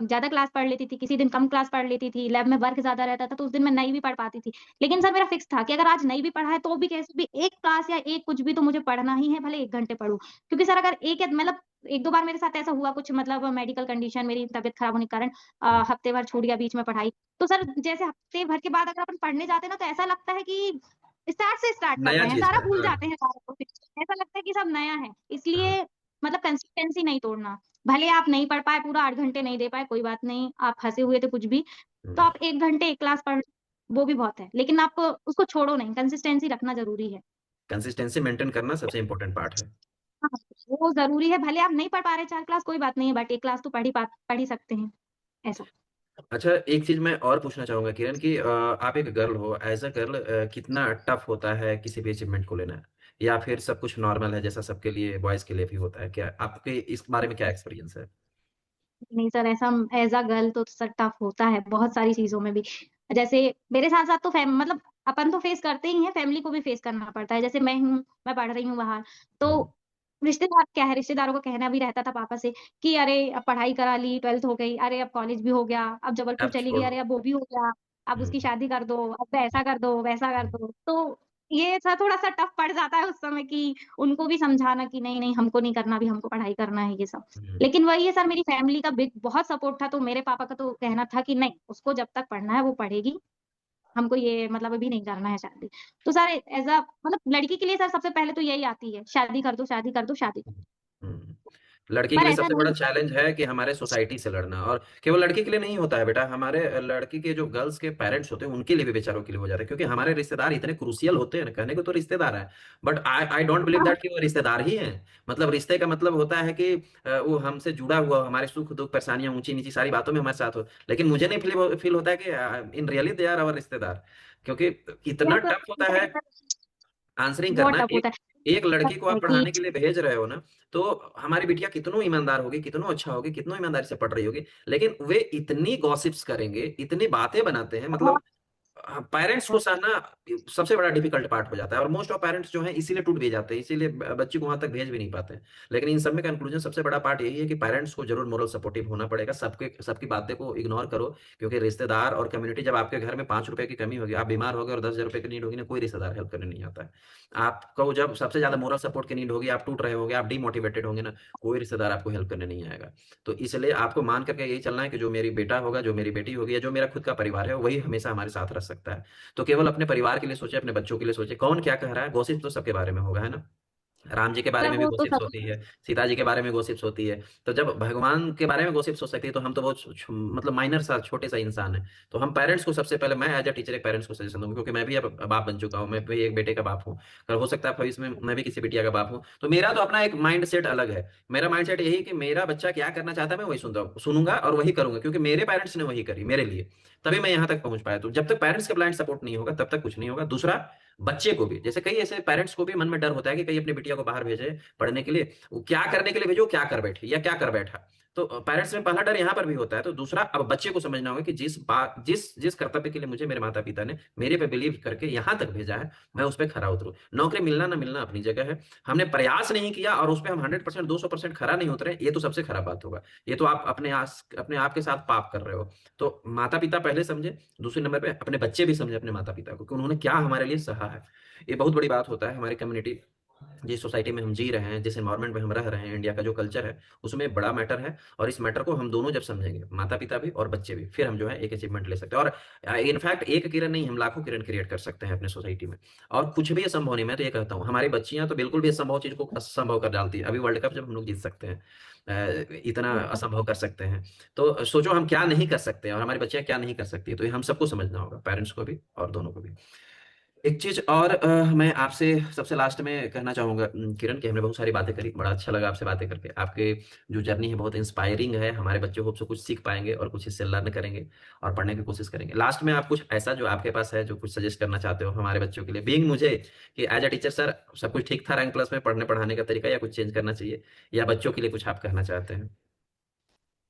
ज़्यादा क्लास पढ़ लेती थी, किसी दिन कम क्लास पढ़ लेती थी, लैब में वर्क ज़्यादा रहता था तो उस दिन मैं नहीं भी पढ़ पाती थी। लेकिन सर मेरा फिक्स था कि अगर आज नहीं भी पढ़ा है तो भी कैसे भी 1 क्लास या 1 कुछ भी तो मुझे पढ़ना ही है, भले 1 घंटे पढूँ। क्योंकि सर अगर 1 या मतलब 1-2 बार मेरे साथ ऐसा हुआ कुछ मतलब मेडिकल कंडीशन मेरी तबीयत खराब होने के कारण हुँ, हफ्ते भर छूट गया बीच में पढ़ाई। तो सर जैसे हफ्ते भर के बाद अगर अपन पढ़ने जाते हैं ना तो ऐसा लगता है कि स्टार्ट से स्टार्ट कर नया रहे हैं, चीज़ सारा है। भूल हाँ, जाते हैं सारा कुछ। ऐसा लगता है कि सब नया है। हाँ, इसलिए मतलब कंसिस्टेंसी नहीं तोड़ना। भले आप नहीं पढ़ पाए पूरा 8 घंटे नहीं दे पाए कोई बात नहीं, आप फँसे हुए थे कुछ भी, हुँ। तो आप 1 घंटे 1 क्लास पढ़ वो भी बहुत है। लेकिन आप उसको छोड़ो नहीं, कंसिस्टेंसी रखना ज़रूरी है। कंसिस्टेंसी मेंटेन करना सबसे इम्पोर्टेंट पार्ट है। हाँ, वो ज़रूरी है। भले आप नहीं पढ़ पा रहे 4 क्लास कोई बात नहीं है, बट 1 क्लास तो पढ़ ही सकते हैं, ऐसा। अच्छा एक चीज़ मैं और पूछना चाहूँगा किरण कि आप एक गर्ल हो, एज़ अ गर्ल कितना टफ़ होता है किसी भी अचीवमेंट को लेना? या फिर सब कुछ नॉर्मल है जैसा सबके लिए बॉयज़ के लिए भी होता है? क्या आपके इस बारे में क्या एक्सपीरियंस है? नहीं सर ऐसा एज़ अ गर्ल तो सर टफ होता है बहुत सारी चीज़ों में भी। जैसे मेरे साथ-साथ तो मतलब अपन तो फेस करते ही हैं, फैमिली को भी फेस करना पड़ता है। जैसे मैं हूँ, मैं पढ़ रही हूँ बाहर, हुँ, तो रिश्तेदार क्या है, रिश्तेदारों को कहना भी रहता था पापा से कि अरे अब पढ़ाई करा ली, 12th हो गई, अरे अब कॉलेज भी हो गया, अब जबलपुर अब चली गई, छोड़ो। अरे अब वो भी हो गया, अब हुँ, उसकी शादी कर दो, अब ऐसा कर दो, वैसा कर हुँ, दो। तो ये सा थोड़ा-सा टफ पड़ जाता है उस समय कि उनको भी समझाना कि नहीं, हमको नहीं करना अभी, हमको पढ़ाई करना है ये सब। हुँ। लेकिन वही है सर मेरी फैमिली का बिग बहुत सपोर्ट था, तो मेरे पापा का तो कहना था कि नहीं, उसको जब तक पढ़ना है वो पढ़ेगी, हमको ये मतलब अभी नहीं करना है शादी। तो सर ऐज़ अ मतलब लड़की के लिए सर सबसे पहले तो यही आती है, शादी कर दो, शादी कर दो, शादी कर हुँ, दो। हुँ। लड़की के पर लिए ऐसा सबसे नहीं बड़ा होता चैलेंज है कि हमारे सोसाइटी से लड़ना और केवल लड़की के लिए नहीं होता है बेटा, हमारे लड़की के जो गर्ल्स के पेरेंट्स होते हैं, उनके लिए भी बेचारों के लिए हो जाता है क्योंकि हमारे रिश्तेदार इतने क्रूशियल होते हैं ना, कहने को तो रिश्तेदार हैं, but I I don't believe that कि वो रिश्तेदार ही हैं। मतलब रिश्ते का मतलब होता है कि वो हमसे जुड़ा हुआ हो, हमारे सुख-दुःख, परेशानियाँ, ऊँची-नीची सारी बातों में हमारे साथ हो। लेकिन मुझे नहीं फ़ील होता है कि in really they are our रिश्तेदार क्योंकि इतना यस टफ होता है सर आंसरिंग बहुत करना टफ एक होता एक लड़की को है आप कि पढ़ाने के लिए भेज रहे हो ना, तो हमारी बिटिया कितनों ईमानदार होगी, कितनों अच्छा होगी, कितनों ईमानदारी से पढ़ रही होगी, लेकिन वे इतनी गॉसिप्स करेंगे, इतनी बातें बनाते हैं मतलब पेरेंट्स को सहना सबसे बड़ा डिफिकल्ट पार्ट हो जाता है, और मोस्ट ऑफ पेरेंट्स जो हैं इसीलिए टूट भी जाते हैं, इसीलिए बच्चे को वहां तक भेज भी नहीं पाते हैं। लेकिन इन सब में कंक्लूजन सबसे बड़ा पार्ट यही है कि पेरेंट्स को जरूर मोरल सपोर्टिव होना पड़ेगा, सबकी बातें को इग्नोर करो, क्योंकि रिश्तेदार और कम्युनिटी, जब आपके घर में 5 रुपए की कमी होगी, आप बीमार होगे और 10,000 रुपए की नीड होगी ना, कोई रिश्तेदार हेल्प करने नहीं आता है। आपको जब सबसे ज्यादा मोरल सपोर्ट की नीड होगी, आप टूट रहे होगे, आप डिमोटिवेटेड होंगे ना, कोई रिश्तेदार आपको हेल्प करने नहीं आएगा। तो इसलिए आपको मान करके यही चलना है कि जो मेरी बेटा होगा, जो मेरी बेटी होगी, या जो मेरा खुद का परिवार है, वही हमेशा हमारे साथ रह सकता है। तो केवल अपने परिवार के लिए सोचे, अपने बच्चों के लिए सोचे, कौन क्या कह रहा है, गॉसिप तो सबके बारे में होगा, है ना। राम जी के बारे सर में भी वो तो गॉसिप्स सब। होती है, सीता जी के बारे में गॉसिप्स होती है। तो जब भगवान के बारे में गॉसिप्स हो सकती है, तो हम तो बहुत मतलब माइनर सा, छोटे सा इंसान है। तो हम पेरेंट्स को सबसे पहले, मैं एज अ टीचर एक पेरेंट्स को सजेशन दूंगा, क्योंकि मैं भी अब बाप बन चुका हूँ, मैं भी एक बेटे का बाप हूँ। कल हो सकता है भविष्य में मैं भी किसी बिटिया का बाप हूँ, तो मेरा तो अपना एक माइंड सेट अलग है। मेरा माइंड सेट यही कि मेरा बच्चा क्या करना चाहता है, मैं वही सुनूंगा और वही करूंगा, क्योंकि मेरे पेरेंट्स ने वही करी मेरे लिए, तभी मैं यहाँ तक पहुंच पाया। तो जब तक पेरेंट्स का ब्लाइंड सपोर्ट नहीं होगा, तब तक कुछ नहीं होगा। दूसरा, बच्चे को भी, जैसे कई ऐसे पेरेंट्स को भी मन में डर होता है कि कहीं अपनी बिटिया को बाहर भेजे पढ़ने के लिए, वो क्या करने के लिए भेजो, क्या कर बैठे या क्या कर बैठा। तो पेरेंट्स में पहला डर यहाँ पर भी होता है। तो दूसरा, अब बच्चे को समझना होगा कि जिस बात, जिस जिस कर्तव्य के लिए मुझे मेरे माता पिता ने मेरे पे बिलीव करके यहाँ तक भेजा है, मैं उस पर खरा उतरूँ। नौकरी मिलना ना मिलना अपनी जगह है, हमने प्रयास नहीं किया और उस पर हम 100% 200% खरा नहीं उतरे, ये तो सबसे खराब बात होगा। ये तो आप अपने आप के साथ पाप कर रहे हो। तो माता पिता पहले समझे, दूसरे नंबर पे अपने बच्चे भी समझे अपने माता पिता को, कि उन्होंने क्या हमारे लिए सहा है। ये बहुत बड़ी बात होता है। हमारी कम्युनिटी, जिस सोसाइटी में हम जी रहे हैं, जिस एनवायरनमेंट में हम रह रहे हैं, इंडिया का जो कल्चर है, उसमें बड़ा मैटर है। और इस मैटर को हम दोनों जब समझेंगे, माता पिता भी और बच्चे भी, फिर हम जो है एक अचीवमेंट ले सकते हैं। और इनफैक्ट एक किरण नहीं, हम लाखों किरण क्रिएट कर सकते हैं अपने सोसाइटी में। और कुछ भी असंभव नहीं, मैं तो ये कहता हूँ, हमारी बच्चियां तो बिल्कुल भी असंभव चीज को असंभव कर डालती है। अभी वर्ल्ड कप जब हम लोग जीत सकते हैं, इतना असंभव कर सकते हैं, तो सोचो हम क्या नहीं कर सकते हैं, और हमारी बच्चियां क्या नहीं कर सकती है। तो ये हम सबको समझना होगा, पेरेंट्स को भी और दोनों को भी। एक चीज और मैं आपसे सबसे लास्ट में कहना चाहूंगा, किरण, कि हमने बहुत सारी बातें करी, बड़ा अच्छा लगा आपसे बातें करके। आपके जो जर्नी है बहुत इंस्पायरिंग है, हमारे बच्चे होप से कुछ सीख पाएंगे और कुछ इससे लर्न करेंगे और पढ़ने की कोशिश करेंगे। लास्ट में आप कुछ ऐसा जो आपके पास है, जो कुछ सजेस्ट करना चाहते हो हमारे बच्चों के लिए, बीइंग मुझे, कि एज अ टीचर सर सब कुछ ठीक था रैंक प्लस में, पढ़ने पढ़ाने का तरीका या कुछ चेंज करना चाहिए, या बच्चों के लिए कुछ आप कहना चाहते हैं।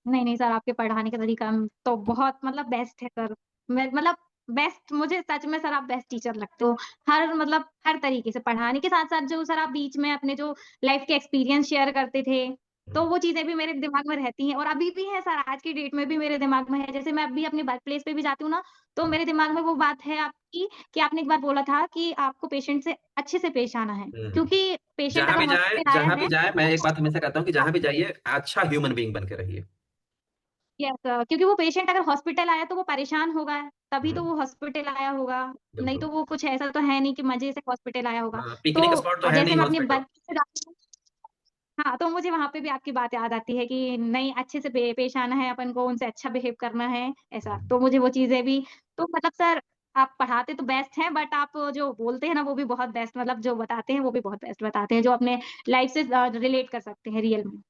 नहीं नहीं सर, आपके पढ़ाने का तरीका तो बहुत मतलब बेस्ट है सर। मैं मतलब बेस्ट, मुझे सच में सर आप बेस्ट टीचर लगते हो। हर मतलब हर तरीके से पढ़ाने के साथ साथ जो सर आप बीच में अपने जो लाइफ के एक्सपीरियंस शेयर करते थे, तो हम्म, वो चीजें भी मेरे दिमाग में रहती हैं और अभी भी है सर, आज की डेट में भी मेरे दिमाग में है। जैसे मैं अभी अपनी वर्क प्लेस पे भी जाती हूँ ना, तो हम्म, मेरे दिमाग में वो बात है आपकी, कि आपने एक बार बोला था कि आपको पेशेंट से अच्छे से पेश आना है, हम्म। क्योंकि पेशेंट अगर हॉस्पिटल आया जहां भी है जाए, मैं तो एक बात हमेशा कहता हूँ कि जहां भी जाइए, अच्छा ह्यूमन बीइंग बन के रहिए। यस, क्योंकि वो पेशेंट अगर हॉस्पिटल आया तो वो परेशान होगा, तभी तो हम्म, वो हॉस्पिटल आया होगा। नहीं बिल्कुल। तो वो कुछ ऐसा तो है नहीं कि मजे से हॉस्पिटल आया होगा। हाँ, तो पिकनिक स्पॉट तो है जैसे नहीं मैं अपनी हॉस्पिटल। वर्क से जाती हूँ, हाँ, तो मुझे वहाँ पे भी आपकी बात याद आती है कि नहीं, अच्छे से पेश आना है अपन को, उनसे अच्छा बिहेव करना है, ऐसा। तो मुझे वो चीज़ें भी, तो मतलब सर आप पढ़ाते तो बेस्ट हैं, बट आप जो बोलते हैं ना वो भी बहुत बेस्ट, मतलब जो बताते हैं वो भी बहुत बेस्ट बताते हैं, जो अपने लाइफ से रिलेट कर सकते हैं रियल में।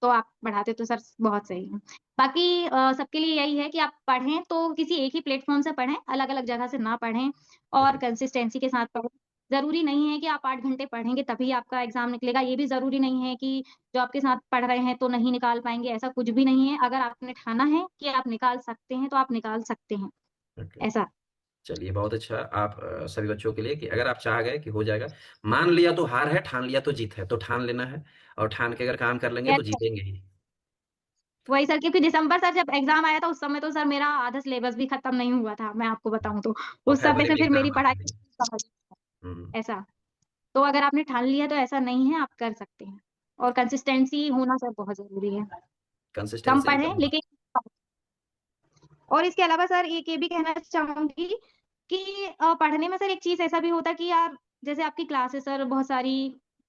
तो आप पढ़ाते तो सर बहुत सही हैं। बाकी सबके लिए यही है कि आप पढ़ें तो किसी एक ही प्लेटफ़ॉर्म से पढ़ें, अलग-अलग जगह से ना पढ़ें और ओके। कंसिस्टेंसी के साथ पढ़ें। ज़रूरी नहीं है कि आप 8 घंटे पढ़ेंगे तभी आपका एग्ज़ाम निकलेगा, ये भी ज़रूरी नहीं है कि जो आपके साथ पढ़ रहे हैं तो नहीं निकाल पाएँगे, ऐसा कुछ भी नहीं है। अगर आपने ठाना है कि आप निकाल सकते हैं, तो आप निकाल सकते हैं, ओके। ऐसा। चलिए, बहुत अच्छा। आप सभी बच्चों के लिए, कि अगर आप चाह गए कि हो जाएगा, मान लिया तो हार है, ठान लिया तो जीत है, तो ठान लेना है। और ठान के अगर काम कर लेंगे तो यस सर, जीतेंगे ही। वही सर, क्योंकि दिसंबर सर जब एग्ज़ाम आया था उस समय तो सर मेरा आधा सिलेबस भी खत्म नहीं हुआ था, मैं आपको बताऊँ तो। और उस समय फेब्रुअरी से में फिर एग्जाम मेरी था पढ़ाई नहीं। हम्म। ऐसा। तो अगर आपने ठान लिया तो ऐसा नहीं है, आप कर सकते हैं। और कंसिस्टेंसी होना सर बहुत ज़रूरी है। कम कंसिस्टेंसी पढ़ें एकदम। लेकिन, और इसके अलावा सर एक ये भी कहना चाहूँगी कि पढ़ने में सर एक चीज़ ऐसा भी होता है कि यार, जैसे आपकी क्लास है सर बहुत सारी,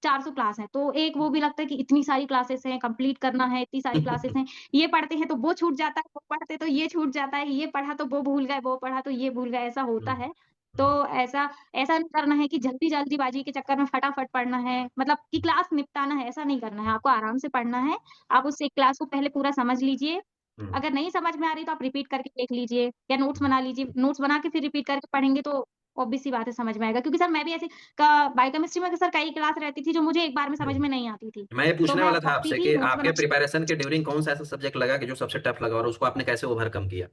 400 क्लास हैं, तो एक वो भी लगता है कि इतनी सारी क्लासेस हैं, कंप्लीट करना है, इतनी सारी क्लासेस हैं। ये पढ़ते हैं तो वो छूट जाता है, वो पढ़ते तो ये छूट जाता है, ये पढ़ा तो वो भूल गए, वो पढ़ा तो ये भूल गए, ऐसा होता हम्म, है। तो ऐसा ऐसा नहीं करना है कि जल्दी-जल्दीबाजी के चक्कर में फटाफट पढ़ना है, मतलब कि क्लास निपटाना है, ऐसा नहीं करना है। आपको आराम से पढ़ना है। आप उस एक क्लास को पहले पूरा समझ लीजिए। हम्म, अगर नहीं समझ में आ रही तो आप रिपीट करके देख लीजिए या नोट्स बना लीजिए। नोट्स बना के फिर रिपीट करके पढ़ेंगे तो ऑब्वियस सी बात है समझ में आएगा। क्योंकि सर मैं भी ऐसे का बायोकेमिस्ट्री में सर कई क्लास रहती थी जो मुझे एक बार में समझ हम्म। में नहीं आती थी। मैं ये तो पूछने मैं वाला था पढ़ती आपसे थी, कि नोट्स आपके बना, प्रिपरेशन के ड्यूरिंग कौन सा ऐसा सब्जेक्ट लगा कि जो सबसे टफ लगा, और उसको आपने कैसे ओवरकम किया।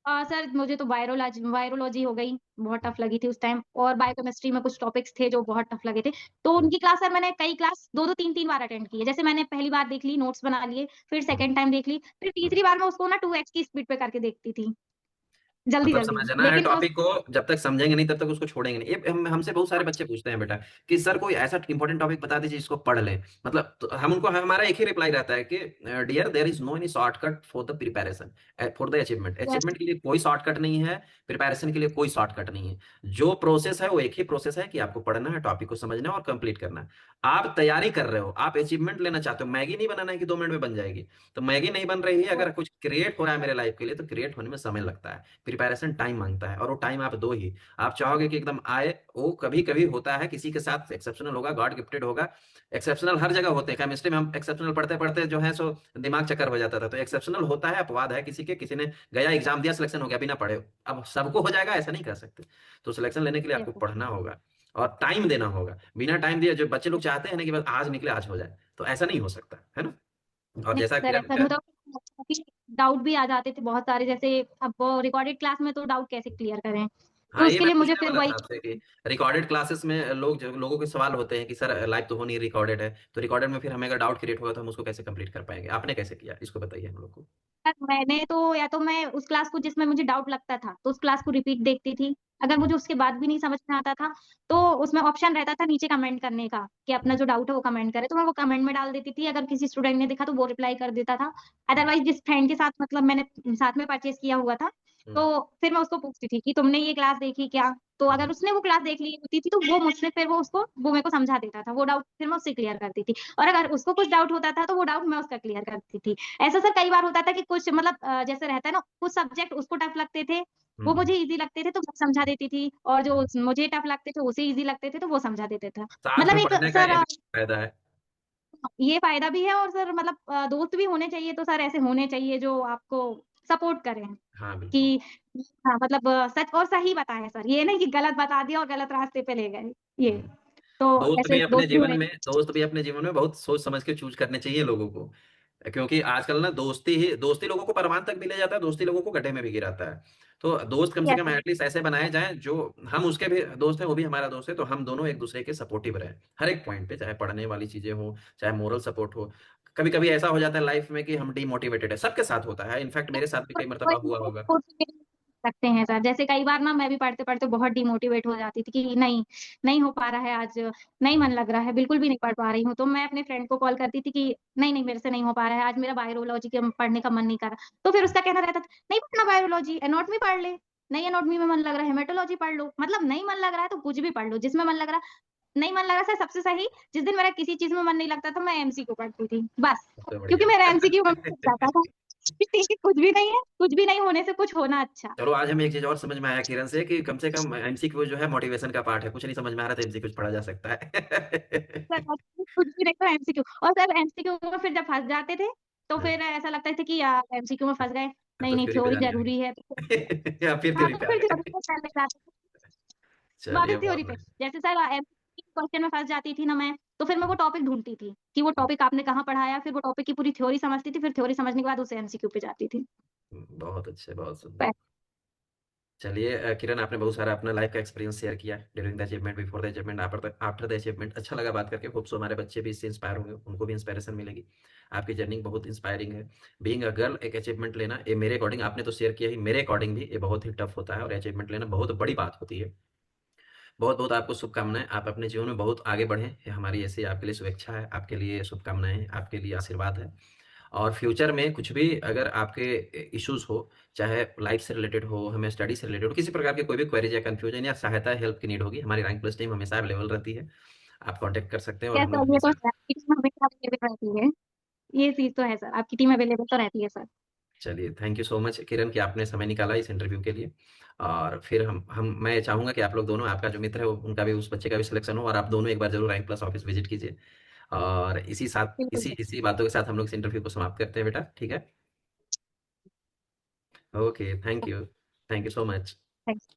सर मुझे तो वायरोलॉजी हो गई, बहुत टफ लगी थी उस टाइम, और बायोकेमिस्ट्री में कुछ टॉपिक्स थे जो बहुत टफ लगे थे। तो उनकी क्लास सर मैंने कई क्लास 2-2 3-3 बार अटेंड की है। जैसे मैंने पहली बार देख ली, नोट्स बना लिए, फिर सेकंड टाइम देख ली, फिर तीसरी बार मैं उसको ना 2x की स्पीड पे करके देखती थी, मतलब जल्दी-जल्दी में। समझना है लेकिन उस टॉपिक को, जब तक समझेंगे नहीं तब तक उसको छोड़ेंगे नहीं। ये हमसे बहुत सारे बच्चे पूछते हैं बेटा कि सर कोई ऐसा इंपॉर्टेंट टॉपिक बता दीजिए जिसको पढ़ लें। मतलब तो हम उनको, हमारा एक ही रिप्लाई रहता है कि dear there is no any shortcut for the preparation, for the achievement. Yes, achievement के लिए कोई शॉर्टकट नहीं है, प्रिपरेशन के लिए कोई शॉर्टकट नहीं है। जो प्रोसेस है वो एक ही प्रोसेस है कि आपको पढ़ना है, टॉपिक को समझना है और कंप्लीट करना है। आप तैयारी कर रहे हो, आप अचीवमेंट लेना चाहते हो। मैगी नहीं बनाना है कि 2 मिनट में बन जाएगी। तो मैगी नहीं बन रही है, अगर कुछ क्रिएट हो रहा है मेरे लाइफ के लिए, तो क्रिएट होने में समय लगता है। प्रिपरेशन टाइम मांगता है, और वो टाइम आप दो ही। आप चाहोगे कि एकदम आए, वो कभी कभी होता है, किसी के साथ एक्सेप्शनल होगा, गॉड गिफ्टेड होगा। एक्सेप्शनल हर जगह होते हैं। केमिस्ट्री में हम एक्सेप्शनल पढ़ते पढ़ते जो है सो दिमाग चक्कर हो जाता था। तो एक्सेप्शनल होता है, अपवाद है किसी के, किसी ने गया एग्जाम दिया, सिलेक्शन हो गया बिना पढ़े। अब सबको हो जाएगा ऐसा नहीं कर सकते। तो सिलेक्शन लेने के लिए आपको यस, पढ़ना होगा और टाइम देना होगा। बिना टाइम दिए जो बच्चे लोग चाहते हैं ना कि बस आज निकले आज हो जाए, तो ऐसा नहीं हो सकता है ना। और नहीं जैसा सर, किरण ऐसा का, मतलब डाउट भी आ जाते थे बहुत सारे, जैसे अब रिकॉर्डेड क्लास में तो डाउट कैसे क्लियर करें? तो हाँ ये उसके मैं लिए मुझे पूछने फिर वाला वही था आपसे कि रिकॉर्डेड क्लासेस में लोगों के सवाल होते हैं कि सर लाइव तो हो नहीं, रिकॉर्डेड है। तो रिकॉर्डेड में फिर हमें अगर डाउट क्रिएट होगा तो हम उसको कैसे कंप्लीट कर पाएंगे? आपने कैसे किया, इसको बताइए हम लोग को। मैंने तो, या तो मैं उस क्लास को जिसमें मुझे डाउट लगता था तो उस क्लास को रिपीट देखती थी। अगर हम्म, मुझे उसके बाद भी नहीं समझ में आता था तो उसमें ऑप्शन रहता था नीचे कमेंट करने का कि अपना हम्म, जो डाउट है वो कमेंट करे, तो मैं वो कमेंट में डाल देती थी। अगर किसी स्टूडेंट ने देखा तो वो रिप्लाई कर देता था। हम्म, अदरवाइज जिस फ्रेंड के साथ मतलब मैंने साथ में परचेज किया हुआ था, हम्म, तो फिर मैं उसको पूछती थी कि तुमने ये क्लास देखी क्या? तो हम्म, अगर उसने वो क्लास देख ली होती थी तो वो मुझसे फिर वो मेरे को समझा देता था। वो डाउट फिर मैं उससे क्लियर करती थी, और अगर उसको कुछ डाउट होता था तो वो डाउट मैं उसका क्लियर करती थी। ऐसा सर कई बार होता था कि कुछ मतलब जैसे रहता है ना, कुछ सब्जेक्ट उसको टफ लगते थे, वो हम्म। मुझे ईज़ी लगते थे तो मैं समझा देती थी, और जो मुझे टफ लगते थे, उसे ईज़ी लगते थे तो वो समझा देते था। साथ मतलब में एक पढ़ने का सर ये भी फायदा है। ये फ़ायदा भी है, और सर मतलब दोस्त भी होने चाहिए, तो सर ऐसे होने चाहिए जो आपको सपोर्ट करें हाँ बिल्कुल। कि हाँ, मतलब सच और सही बताएँ सर, ये नहीं कि गलत बता दिया और गलत रास्ते पे ले गए, ये। हम्म। तो दोस्त ऐसे भी अपने दोस्त भी जीवन होने में, दोस्त भी अपने जीवन में बहुत सोच समझ के चूज करने चाहिए लोगों को। क्योंकि आजकल ना दोस्ती लोगों को परवान तक भी ले जाता है, दोस्ती लोगों को गड्ढे में भी गिराता है। तो दोस्त कम से यस कम सर, एटलीस्ट ऐसे बनाए जाएं जो, हम उसके भी दोस्त हैं वो भी हमारा दोस्त है, तो हम दोनों एक दूसरे के सपोर्टिव रहे हर एक पॉइंट पे, चाहे पढ़ने वाली चीजें हो, चाहे मोरल सपोर्ट हो। कभी कभी ऐसा हो जाता है लाइफ में कि हम डीमोटिवेटेड है, सबके साथ होता है, इनफैक्ट मेरे साथ भी कई मरतबा हुआ होगा। सकते हैं सर। जैसे कई बार ना मैं भी पढ़ते-पढ़ते बहुत डिमोटिवेट हो जाती थी कि नहीं, नहीं हो पा रहा है आज, नहीं मन लग रहा है, बिल्कुल भी नहीं पढ़ पा रही हूँ। तो मैं अपने फ्रेंड को कॉल करती थी कि नहीं, नहीं मेरे से नहीं हो पा रहा है, आज मेरा वायरोलॉजी के पढ़ने का मन नहीं कर रहा। तो फिर उसका कहना रहता था, नहीं पढ़ना वायरोलॉजी, एनाटॉमी पढ़ ले, नहीं एनाटॉमी में मन लग रहा है, हेमेटोलॉजी पढ़ लो। मतलब नहीं मन लग रहा है तो कुछ भी पढ़ लो, जिसमें मन लग रहा नहीं मन लग रहा सर, सबसे सही जिस दिन मेरा किसी चीज़ में मन नहीं लगता था, मैं एमसीक्यू पढ़ती थी, बस। सबसे क्योंकि बढ़िया। मेरा एमसीक्यू में मन लग जाता था कि ठीक है, कुछ भी नहीं है, कुछ भी नहीं होने से कुछ होना अच्छा। चलो आज हमें एक चीज और समझ में आया किरण से कम एमसीक्यू जो है मोटिवेशन का पार्ट है। कुछ नहीं समझ में आ रहा था, एमसीक्यू पढ़ा जा सकता है। सर कुछ भी नहीं, तो एमसीक्यू, और सर एमसीक्यू में फिर जब फँस जाते थे, तो फिर ऐसा लगता था कि यार एमसीक्यू में फँस गए, नहीं, तो नहीं थ्योरी पे थ्योरी जाने ज़रूरी है तो लगे। या फिर हाँ, थ्योरी तो पे आ फिर थ्योरी गए। पे चले जाते थे, चलिए वापस बहुत थ्योरी पे। बढ़िया। जैसे सर एमसीक्यू क्वेश्चन में फँस जाती थी ना मैं, तो फिर मैं वो टॉपिक ढूँढती थी कि वो टॉपिक आपने कहाँ पढ़ाया, फिर वो टॉपिक की पूरी थ्योरी समझती थी, फिर थ्योरी समझने के बाद उसे एमसीक्यू पे जाती थी। बहुत अच्छे, बहुत सुंदर। प चलिए किरण, आपने बहुत सारा अपना लाइफ का एक्सपीरियंस शेयर किया, during the achievement, before the achievement, after the achievement. अच्छा लगा बात करके। होप सो हमारे बच्चे भी इससे इंस्पायर होंगे, उनको भी इंस्पायरेशन मिलेगी। आपकी जर्नी बहुत इंस्पायरिंग है। बीइंग अ गर्ल एक अचीवमेंट लेना, ये मेरे अकॉर्डिंग, आपने तो शेयर किया ही, मेरे अकॉर्डिंग भी ये बहुत ही टफ होता है, और अचीवमेंट लेना बहुत बड़ी बात होती है। बहुत बहुत आपको शुभकामनाएं, आप अपने जीवन में बहुत आगे बढ़ें, ये हमारी ऐसी आपके लिए शुभेच्छा है, आपके लिए शुभकामनाएं हैं, आपके लिए आशीर्वाद है। और फ्यूचर में कुछ भी अगर आपके इश्यूज हो, चाहे लाइफ से रिलेटेड हो, हमें स्टडी से रिलेटेड हो, किसी प्रकार के कोई भी क्वेरीज या कंफ्यूजन या सहायता हेल्प की नीड होगी, हमारी रैंक प्लस टीम हमेशा अवेलेबल रहती है। आप कांटेक्ट कर सकते हैं और यस हम लोग सर, ये तो हमेशा। है, आपकी टीम हमेशा अवेलेबल रहती है। ये चीज़ तो है सर, आपकी टीम अवेलेबल तो रहती है सर। चलिए थैंक यू सो मच किरण कि आपने समय निकाला इस इंटरव्यू के लिए। और फिर हम मैं चाहूंगा कि आप लोग दोनों, आपका जो मित्र है उनका भी, उस बच्चे का भी सिलेक्शन हो, और आप दोनों एक बार जरूर रैंक प्लस ऑफिस विजिट कीजिए। और बिल्कुल सर, इसी बातों के साथ हम लोग इस इंटरव्यू को समाप्त करते हैं बेटा, ठीक है। Okay, thank you. Thank you so much. Thanks.